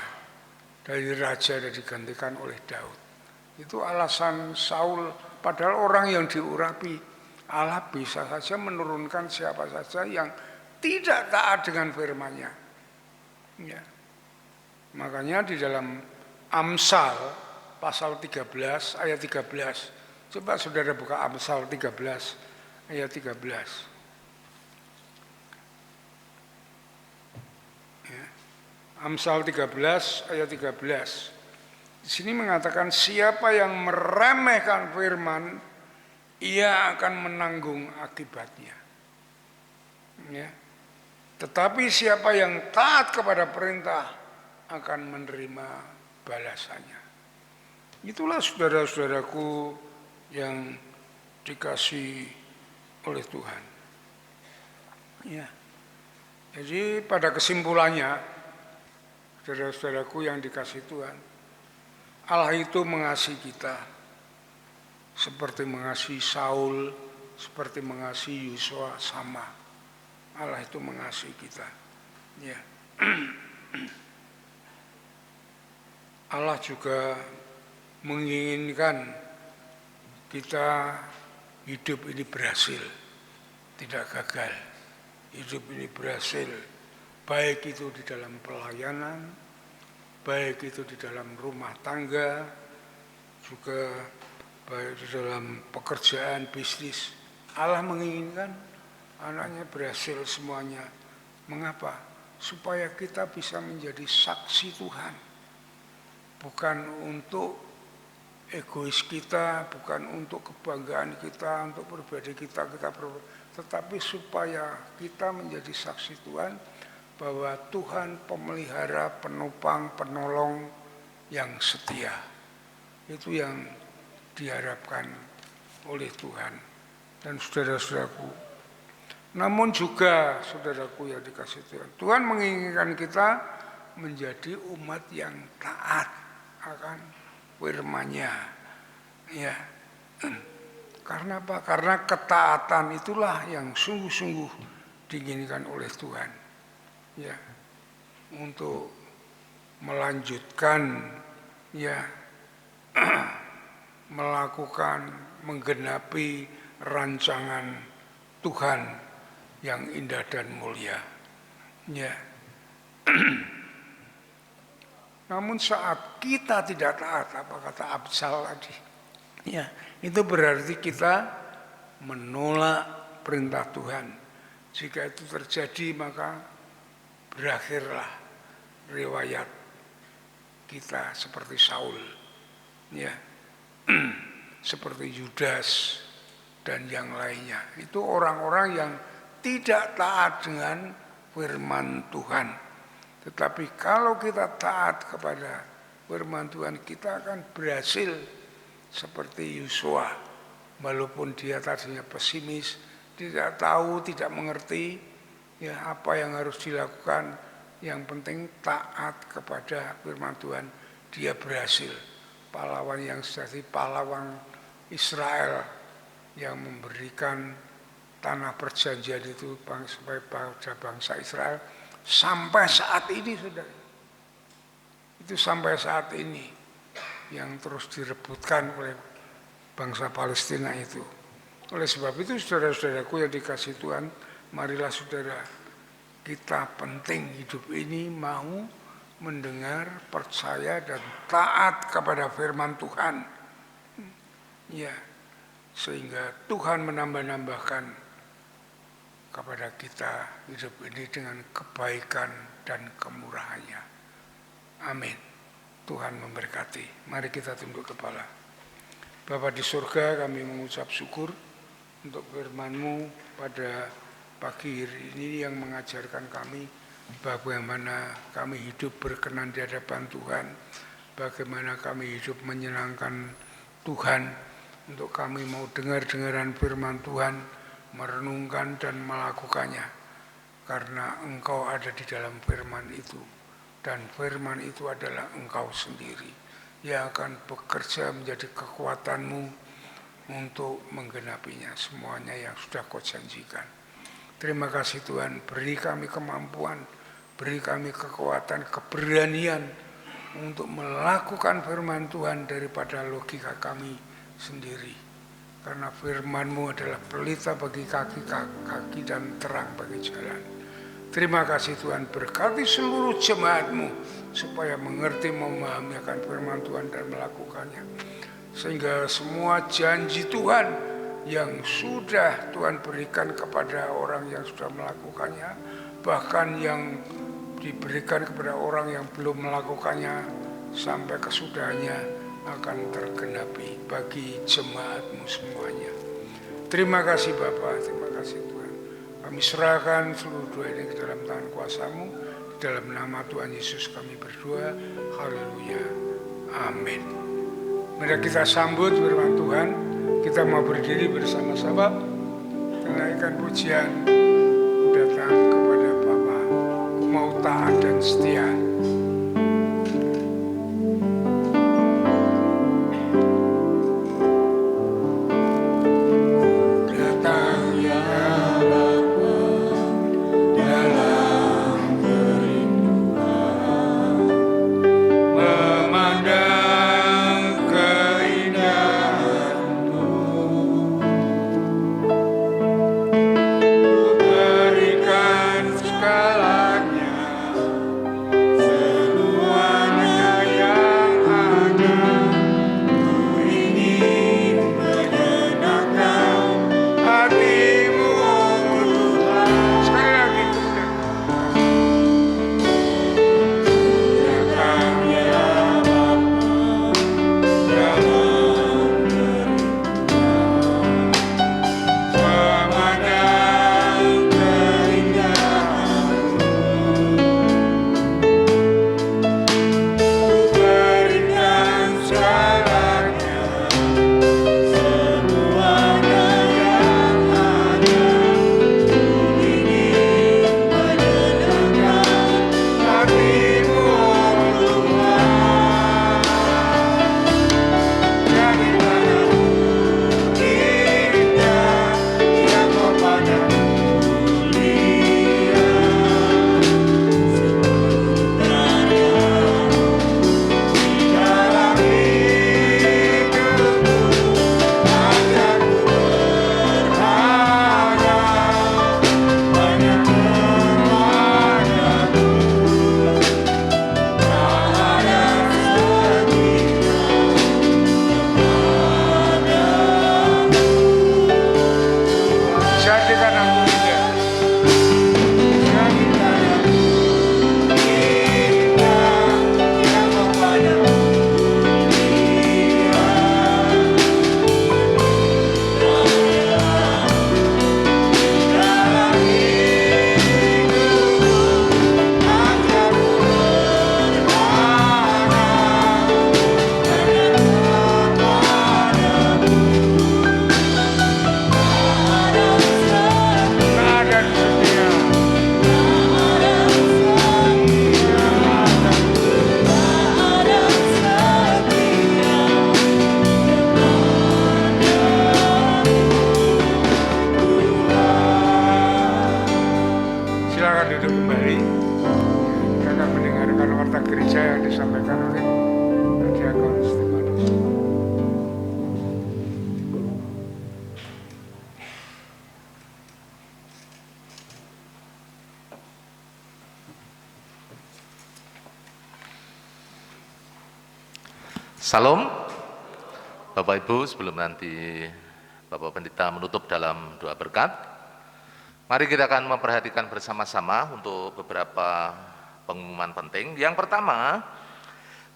dari raja, dan digantikan oleh Daud. Itu alasan Saul, padahal orang yang diurapi. Allah bisa saja menurunkan siapa saja yang tidak taat dengan firman-Nya. Ya. Makanya di dalam Amsal pasal 13 ayat 13. Coba saudara buka Amsal 13 ayat 13. Ya. Amsal 13 ayat 13. Di sini mengatakan siapa yang meremehkan firman, ia akan menanggung akibatnya. Ya. Tetapi siapa yang taat kepada perintah akan menerima balasannya. Itulah saudara-saudaraku yang dikasihi oleh Tuhan. Ya. Jadi pada kesimpulannya, saudara-saudaraku yang dikasihi Tuhan, Allah itu mengasihi kita seperti mengasihi Saul, seperti mengasihi Yosua, sama. Allah itu mengasihi kita. Ya. Allah juga menginginkan kita hidup ini berhasil, tidak gagal. Hidup ini berhasil, baik itu di dalam pelayanan, baik itu di dalam rumah tangga, juga baik di dalam pekerjaan, bisnis. Allah menginginkan anaknya berhasil semuanya. Mengapa? Supaya kita bisa menjadi saksi Tuhan. Bukan untuk egois kita, bukan untuk kebanggaan kita, untuk pribadi kita, tetapi supaya kita menjadi saksi Tuhan bahwa Tuhan pemelihara, penopang, penolong yang setia. Itu yang diharapkan oleh Tuhan. Dan saudara-saudaraku, namun juga saudaraku yang dikasihi Tuhan, Tuhan menginginkan kita menjadi umat yang taat akan firman-Nya. Ya. Karena apa? Karena ketaatan itulah yang sungguh-sungguh diinginkan oleh Tuhan. Ya. Untuk melanjutkan, ya, melakukan, menggenapi rancangan Tuhan yang indah dan mulia. Ya. Namun saat kita tidak taat, apa kata Amsal tadi, ya, itu berarti kita menolak perintah Tuhan. Jika itu terjadi, maka berakhirlah riwayat kita seperti Saul, ya, seperti Yudas dan yang lainnya. Itu orang-orang yang tidak taat dengan firman Tuhan. Tetapi kalau kita taat kepada firman Tuhan, kita akan berhasil seperti Yosua. Walaupun dia tadinya pesimis, tidak tahu, tidak mengerti, ya, apa yang harus dilakukan. Yang penting taat kepada firman Tuhan, dia berhasil. Pahlawan yang sejati, pahlawan Israel yang memberikan tanah perjanjian itu supaya pada bangsa Israel sampai saat ini, saudara. Itu sampai saat ini yang terus direbutkan oleh bangsa Palestina itu. Oleh sebab itu saudara-saudaraku yang dikasih Tuhan, marilah saudara, kita penting hidup ini mau mendengar, percaya dan taat kepada firman Tuhan. Ya, sehingga Tuhan menambah-nambahkan kepada kita hidup ini dengan kebaikan dan kemurahannya. Amin. Tuhan memberkati. Mari kita tunduk kepala. Bapa di surga, kami mengucap syukur untuk firman-Mu pada pagi hari ini yang mengajarkan kami bagaimana kami hidup berkenan di hadapan Tuhan, bagaimana kami hidup menyenangkan Tuhan, untuk kami mau dengar-dengaran firman Tuhan, merenungkan dan melakukannya, karena Engkau ada di dalam firman itu, dan firman itu adalah Engkau sendiri yang akan bekerja menjadi kekuatan-Mu untuk menggenapinya semuanya yang sudah Kau janjikan. Terima kasih Tuhan, beri kami kemampuan, beri kami kekuatan, keberanian untuk melakukan firman Tuhan daripada logika kami sendiri. Karena firman-Mu adalah pelita bagi kaki dan terang bagi jalan. Terima kasih Tuhan, berkati seluruh jemaat-Mu supaya mengerti, memahami akan firman Tuhan dan melakukannya. Sehingga semua janji Tuhan yang sudah Tuhan berikan kepada orang yang sudah melakukannya, bahkan yang diberikan kepada orang yang belum melakukannya, sampai kesudahannya akan tergenapi bagi jemaat-Mu semuanya. Terima kasih Bapa, terima kasih Tuhan. Kami serahkan seluruh doa ini ke dalam tangan kuasa-Mu. Di dalam nama Tuhan Yesus kami berdoa. Haleluya. Amin. Mari kita sambut firman Tuhan. Kita mau berdiri bersama-sama, menaikkan pujian datang kepada Bapa. Mau taat dan setia. disampaikan oleh Diakon Stefanus. Salam, Bapak Ibu, sebelum nanti Bapak Pendeta menutup dalam doa berkat, mari kita akan memperhatikan bersama-sama untuk beberapa pengumuman penting. Yang pertama,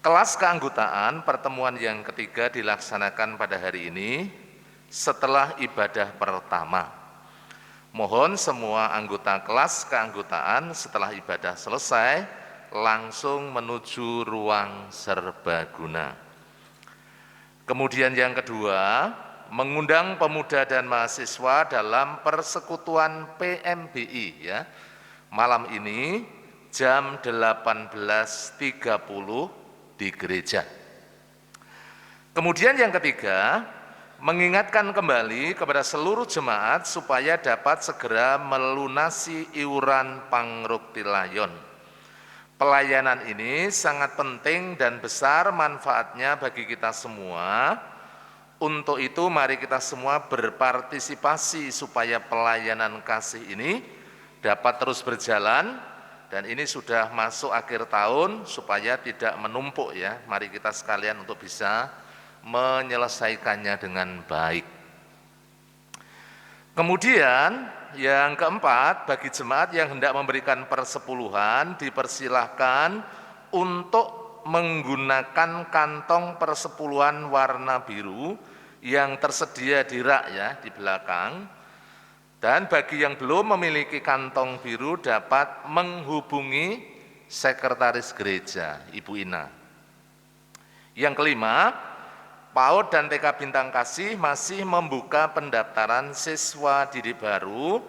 kelas keanggotaan pertemuan yang ketiga dilaksanakan pada hari ini setelah ibadah pertama. Mohon semua anggota kelas keanggotaan setelah ibadah selesai langsung menuju ruang serbaguna. Kemudian yang kedua, mengundang pemuda dan mahasiswa dalam persekutuan PMBI ya. Malam ini jam 18.30 di gereja. Kemudian yang ketiga, mengingatkan kembali kepada seluruh jemaat supaya dapat segera melunasi iuran pangruktilayon. Pelayanan ini sangat penting dan besar manfaatnya bagi kita semua. Untuk itu mari kita semua berpartisipasi supaya pelayanan kasih ini dapat terus berjalan, dan ini sudah masuk akhir tahun supaya tidak menumpuk ya. Mari kita sekalian untuk bisa menyelesaikannya dengan baik. Kemudian yang keempat, bagi jemaat yang hendak memberikan persepuluhan dipersilahkan untuk menggunakan kantong persepuluhan warna biru yang tersedia di rak ya di belakang. Dan bagi yang belum memiliki kantong biru dapat menghubungi sekretaris gereja, Ibu Ina. Yang kelima, PAUD dan TK Bintang Kasih masih membuka pendaftaran siswa didik baru.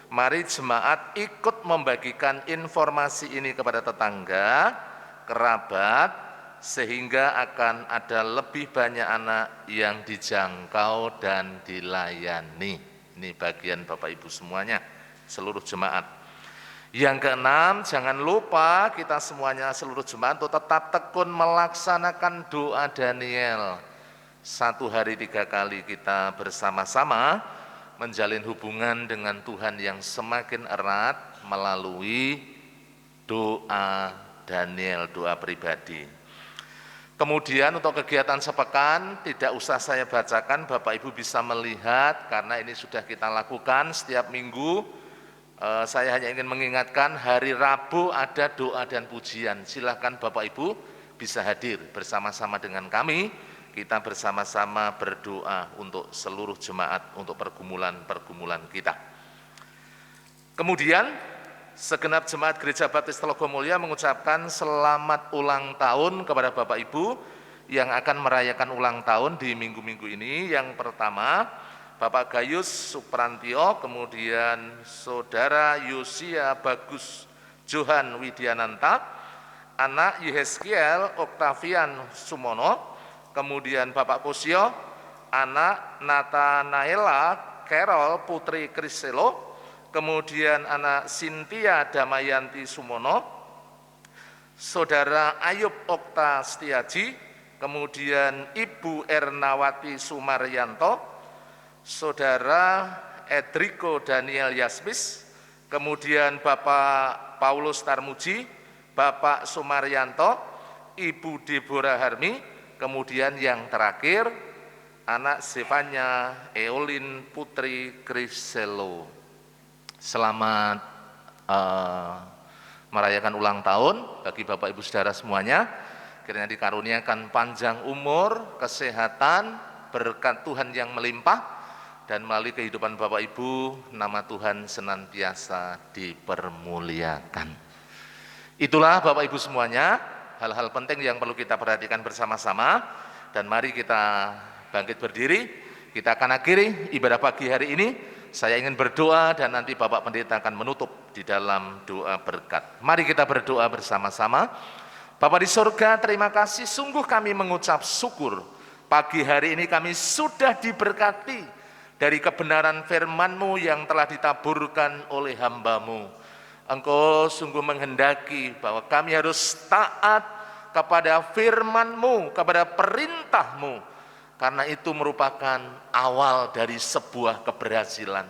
Mari jemaat ikut membagikan informasi ini kepada tetangga, kerabat, sehingga akan ada lebih banyak anak yang dijangkau dan dilayani. Ini bagian Bapak Ibu semuanya, seluruh jemaat. Yang keenam, jangan lupa kita semuanya seluruh jemaat untuk tetap tekun melaksanakan doa Daniel. 1 hari 3 kali kita bersama-sama menjalin hubungan dengan Tuhan yang semakin erat melalui doa Daniel, doa pribadi. Kemudian untuk kegiatan sepekan tidak usah saya bacakan, Bapak Ibu bisa melihat karena ini sudah kita lakukan setiap minggu. Saya hanya ingin mengingatkan hari Rabu ada doa dan pujian. Silakan Bapak Ibu bisa hadir bersama-sama dengan kami. Kita bersama-sama berdoa untuk seluruh jemaat, untuk pergumulan-pergumulan kita. Kemudian, segenap jemaat Gereja Baptis Telogomulya mengucapkan selamat ulang tahun kepada Bapak Ibu yang akan merayakan ulang tahun di minggu-minggu ini. Yang pertama, Bapak Gayus Suprantio, kemudian Saudara Yosia Bagus Johan Widiananta, anak Yeheskiel Oktavian Sumono, kemudian Bapak Kusio, anak Nathanaela Carol Putri Kriselo, kemudian anak Cynthia Damayanti Sumono, Saudara Ayub Okta Setiaji, kemudian Ibu Ernawati Sumaryanto, Saudara Edriko Daniel Yasmis, kemudian Bapak Paulus Tarmuji, Bapak Sumaryanto, Ibu Deborah Harmi, kemudian yang terakhir, anak Stefania Eolin Putri Kriselo. Selamat merayakan ulang tahun bagi Bapak Ibu Saudara semuanya. Kiranya dikaruniakan panjang umur, kesehatan, berkat Tuhan yang melimpah, dan melalui kehidupan Bapak Ibu, nama Tuhan senantiasa dipermuliakan. Itulah Bapak Ibu semuanya, hal-hal penting yang perlu kita perhatikan bersama-sama, dan mari kita bangkit berdiri. Kita akan akhiri ibadah pagi hari ini. Saya ingin berdoa dan nanti Bapak Pendeta akan menutup di dalam doa berkat. Mari kita berdoa bersama-sama. Bapa di surga, terima kasih, sungguh kami mengucap syukur. Pagi hari ini kami sudah diberkati dari kebenaran firman-Mu yang telah ditaburkan oleh hamba-Mu. Engkau sungguh menghendaki bahwa kami harus taat, kepada firman-Mu, kepada perintah-Mu. Karena itu merupakan awal dari sebuah keberhasilan.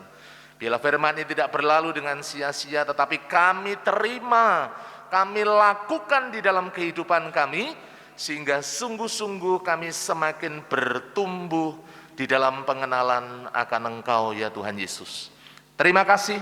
Bila firman ini tidak berlalu dengan sia-sia, tetapi kami terima, kami lakukan di dalam kehidupan kami, sehingga sungguh-sungguh kami semakin bertumbuh di dalam pengenalan akan Engkau ya Tuhan Yesus. Terima kasih,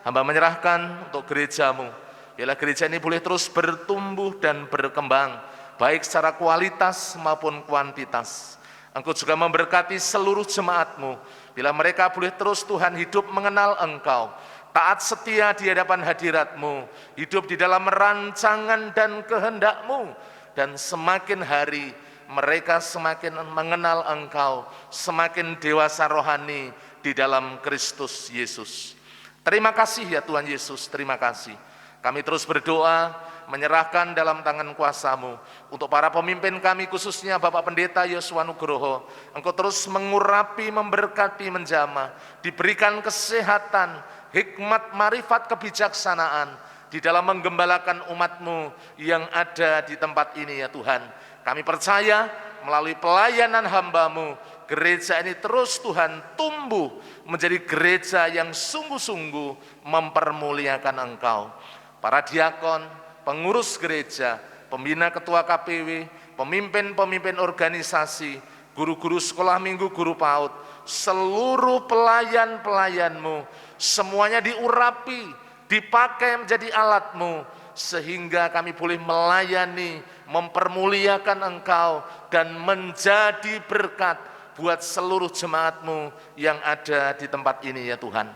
hamba menyerahkan untuk gereja-Mu. Biarlah gereja ini boleh terus bertumbuh dan berkembang, baik secara kualitas maupun kuantitas. Engkau juga memberkati seluruh jemaat-Mu, bila mereka boleh terus Tuhan hidup mengenal Engkau, taat setia di hadapan hadirat-Mu, hidup di dalam rancangan dan kehendak-Mu, dan semakin hari mereka semakin mengenal Engkau, semakin dewasa rohani di dalam Kristus Yesus. Terima kasih ya Tuhan Yesus, terima kasih. Kami terus berdoa, menyerahkan dalam tangan kuasa-Mu untuk para pemimpin kami, khususnya Bapak Pendeta Yosua Nugroho. Engkau terus mengurapi, memberkati, menjamah, diberikan kesehatan, hikmat, marifat, kebijaksanaan di dalam menggembalakan umat-Mu yang ada di tempat ini ya Tuhan. Kami percaya melalui pelayanan hamba-Mu, gereja ini terus Tuhan tumbuh menjadi gereja yang sungguh-sungguh mempermuliakan Engkau. Para diakon, pengurus gereja, pembina ketua KPW, pemimpin-pemimpin organisasi, guru-guru sekolah minggu, guru PAUD, seluruh pelayan-pelayan-Mu, semuanya diurapi, dipakai menjadi alat-Mu, sehingga kami boleh melayani, mempermuliakan Engkau, dan menjadi berkat buat seluruh jemaat-Mu yang ada di tempat ini ya Tuhan.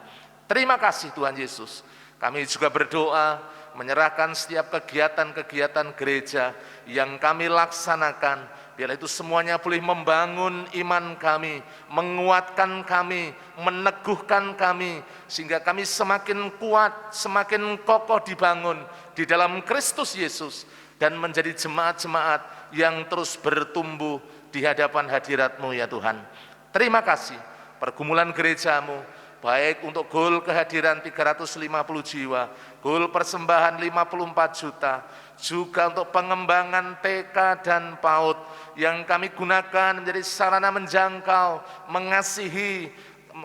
Terima kasih Tuhan Yesus. Kami juga berdoa, menyerahkan setiap kegiatan-kegiatan gereja yang kami laksanakan, biarlah itu semuanya boleh membangun iman kami, menguatkan kami, meneguhkan kami, sehingga kami semakin kuat, semakin kokoh dibangun di dalam Kristus Yesus, dan menjadi jemaat-jemaat yang terus bertumbuh di hadapan hadirat-Mu ya Tuhan. Terima kasih, pergumulan gereja-Mu, baik untuk goal kehadiran 350 jiwa, goal persembahan 54 juta, juga untuk pengembangan TK dan PAUD yang kami gunakan menjadi sarana menjangkau, mengasihi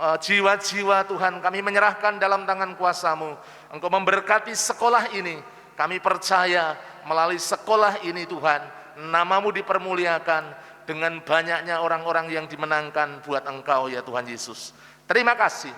jiwa-jiwa Tuhan. Kami menyerahkan dalam tangan kuasa-Mu. Engkau memberkati sekolah ini. Kami percaya melalui sekolah ini Tuhan, nama-Mu dipermuliakan dengan banyaknya orang-orang yang dimenangkan buat Engkau ya Tuhan Yesus. Terima kasih.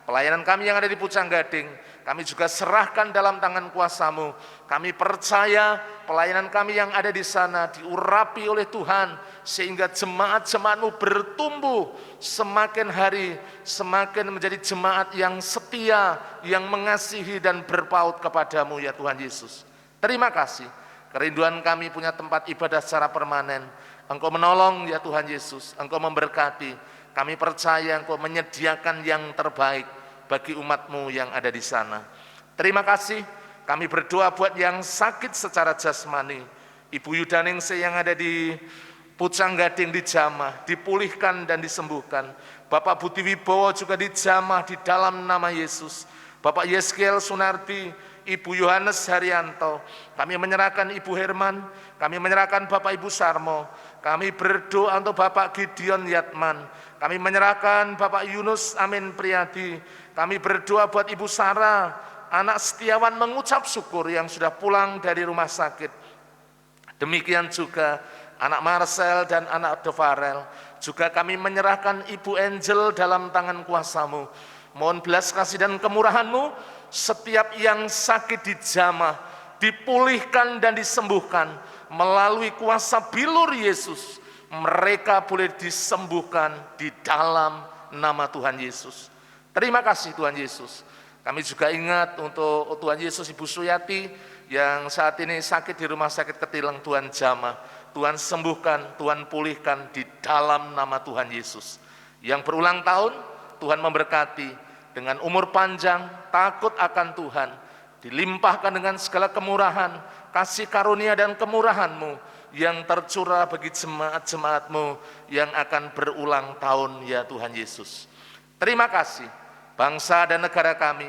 Pelayanan kami yang ada di Pucang Gading, kami juga serahkan dalam tangan kuasa-Mu. Kami percaya pelayanan kami yang ada di sana diurapi oleh Tuhan, sehingga jemaat-jemaat-Mu bertumbuh semakin hari, semakin menjadi jemaat yang setia, yang mengasihi dan berpaut kepada-Mu ya Tuhan Yesus. Terima kasih. Kerinduan kami punya tempat ibadah secara permanen. Engkau menolong ya Tuhan Yesus, Engkau memberkati. Kami percaya Engkau menyediakan yang terbaik bagi umat-Mu yang ada di sana. Terima kasih. Kami berdoa buat yang sakit secara jasmani. Ibu Yudaningsih yang ada di Pucang Gading dijamah, dipulihkan dan disembuhkan. Bapak Budi Wibowo juga dijamah di dalam nama Yesus. Bapak Yeskiel Sunardi, Ibu Yohanes Haryanto, kami menyerahkan Ibu Herman, kami menyerahkan Bapak Ibu Sarmo, kami berdoa untuk Bapak Gideon Yatman, kami menyerahkan Bapak Yunus Amin Priyadi, kami berdoa buat Ibu Sarah, anak Setiawan mengucap syukur yang sudah pulang dari rumah sakit. Demikian juga anak Marcel dan anak Devarel, juga kami menyerahkan Ibu Angel dalam tangan kuasa-Mu. Mohon belas kasih dan kemurahan-Mu, setiap yang sakit dijamah, dipulihkan dan disembuhkan melalui kuasa bilur Yesus. Mereka boleh disembuhkan di dalam nama Tuhan Yesus. Terima kasih Tuhan Yesus. Kami juga ingat untuk Tuhan Yesus Ibu Suyati yang saat ini sakit di rumah sakit Ketilang. Tuhan jamah, Tuhan sembuhkan, Tuhan pulihkan di dalam nama Tuhan Yesus. Yang berulang tahun, Tuhan memberkati dengan umur panjang, takut akan Tuhan, dilimpahkan dengan segala kemurahan, kasih karunia dan kemurahan-Mu yang tercurah bagi jemaat-jemaat-Mu yang akan berulang tahun ya Tuhan Yesus. Terima kasih. Bangsa dan negara kami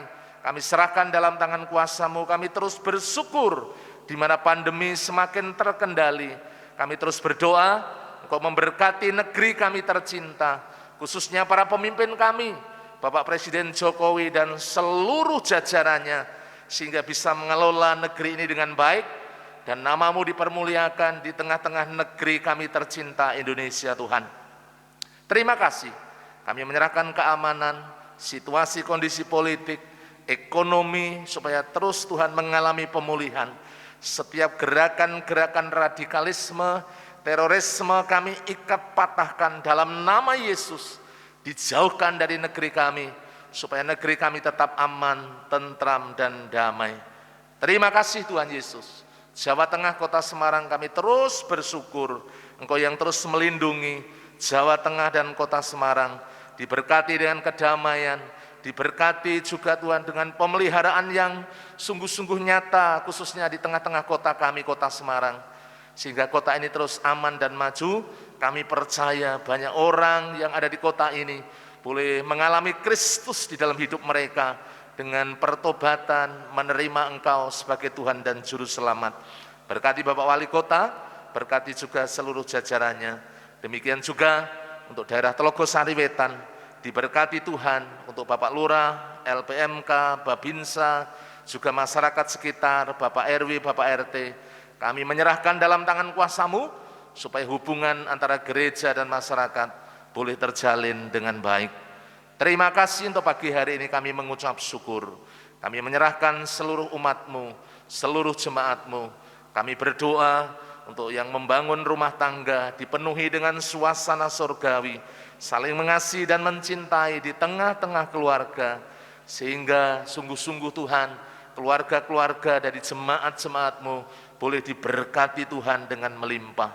serahkan dalam tangan kuasa-Mu. Kami terus bersyukur di mana pandemi semakin terkendali, kami terus berdoa Engkau memberkati negeri kami tercinta, khususnya para pemimpin kami, Bapak Presiden Jokowi dan seluruh jajarannya, sehingga bisa mengelola negeri ini dengan baik, dan nama-Mu dipermuliakan di tengah-tengah negeri kami tercinta Indonesia Tuhan. Terima kasih, kami menyerahkan keamanan, situasi kondisi politik, ekonomi, supaya terus Tuhan mengalami pemulihan. Setiap gerakan-gerakan radikalisme, terorisme kami ikat patahkan dalam nama Yesus, dijauhkan dari negeri kami, supaya negeri kami tetap aman, tentram, dan damai. Terima kasih Tuhan Yesus. Jawa Tengah, Kota Semarang kami terus bersyukur, Engkau yang terus melindungi Jawa Tengah dan Kota Semarang, diberkati dengan kedamaian, diberkati juga Tuhan dengan pemeliharaan yang sungguh-sungguh nyata, khususnya di tengah-tengah kota kami, Kota Semarang, sehingga kota ini terus aman dan maju. Kami percaya banyak orang yang ada di kota ini boleh mengalami Kristus di dalam hidup mereka dengan pertobatan, menerima Engkau sebagai Tuhan dan Juru Selamat. Berkati Bapak Wali Kota, berkati juga seluruh jajarannya. Demikian juga untuk daerah Telogosari Wetan, diberkati Tuhan, untuk Bapak Lurah, LPMK, Babinsa, juga masyarakat sekitar, Bapak RW, Bapak RT. Kami menyerahkan dalam tangan kuasa-Mu, supaya hubungan antara gereja dan masyarakat boleh terjalin dengan baik. Terima kasih untuk pagi hari ini kami mengucap syukur. Kami menyerahkan seluruh umat-Mu, seluruh jemaat-Mu. Kami berdoa untuk yang membangun rumah tangga dipenuhi dengan suasana surgawi, saling mengasihi dan mencintai di tengah-tengah keluarga, sehingga sungguh-sungguh Tuhan, keluarga-keluarga dari jemaat-jemaat-Mu boleh diberkati Tuhan dengan melimpah.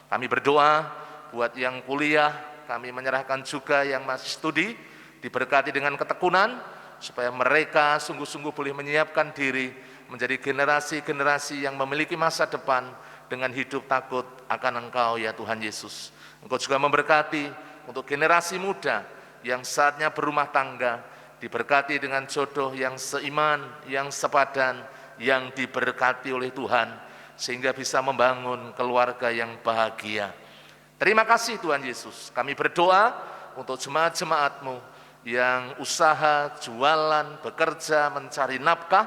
Kami berdoa buat yang kuliah, kami menyerahkan juga yang masih studi, diberkati dengan ketekunan, supaya mereka sungguh-sungguh boleh menyiapkan diri menjadi generasi-generasi yang memiliki masa depan dengan hidup takut akan Engkau ya Tuhan Yesus. Engkau juga memberkati untuk generasi muda yang saatnya berumah tangga, diberkati dengan jodoh yang seiman, yang sepadan, yang diberkati oleh Tuhan, sehingga bisa membangun keluarga yang bahagia. Terima kasih Tuhan Yesus. Kami berdoa untuk jemaat-jemaat-Mu yang usaha, jualan, bekerja, mencari nafkah,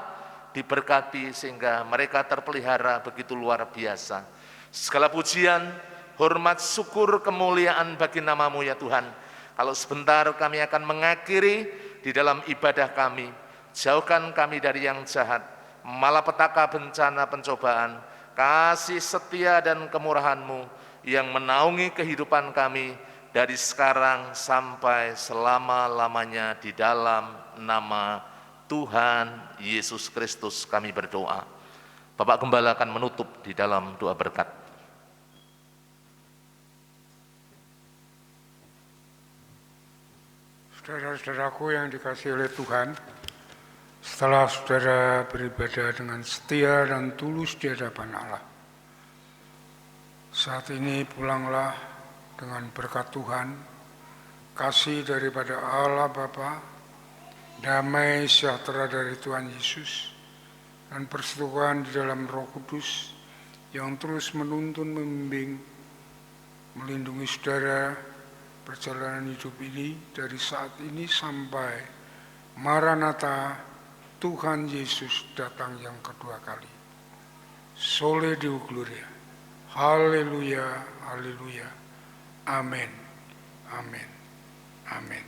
diberkati sehingga mereka terpelihara begitu luar biasa. Segala pujian, hormat, syukur, kemuliaan bagi nama-Mu ya Tuhan. Kalau sebentar kami akan mengakhiri di dalam ibadah kami, jauhkan kami dari yang jahat, malapetaka, bencana, pencobaan, kasih setia dan kemurahan-Mu yang menaungi kehidupan kami dari sekarang sampai selama-lamanya, di dalam nama Tuhan Yesus Kristus kami berdoa. Bapak Gembala akan menutup di dalam doa berkat. Saudara-saudaraku yang dikasihi oleh Tuhan, setelah saudara beribadah dengan setia dan tulus di hadapan Allah, saat ini pulanglah dengan berkat Tuhan, kasih daripada Allah Bapa, damai sejahtera dari Tuhan Yesus, dan persekutuan di dalam Roh Kudus yang terus menuntun, membimbing, melindungi saudara perjalanan hidup ini dari saat ini sampai Maranatha, Tuhan Yesus datang yang kedua kali. Sole Deo Gloria. Haleluya, haleluya. Amin. Amin. Amin.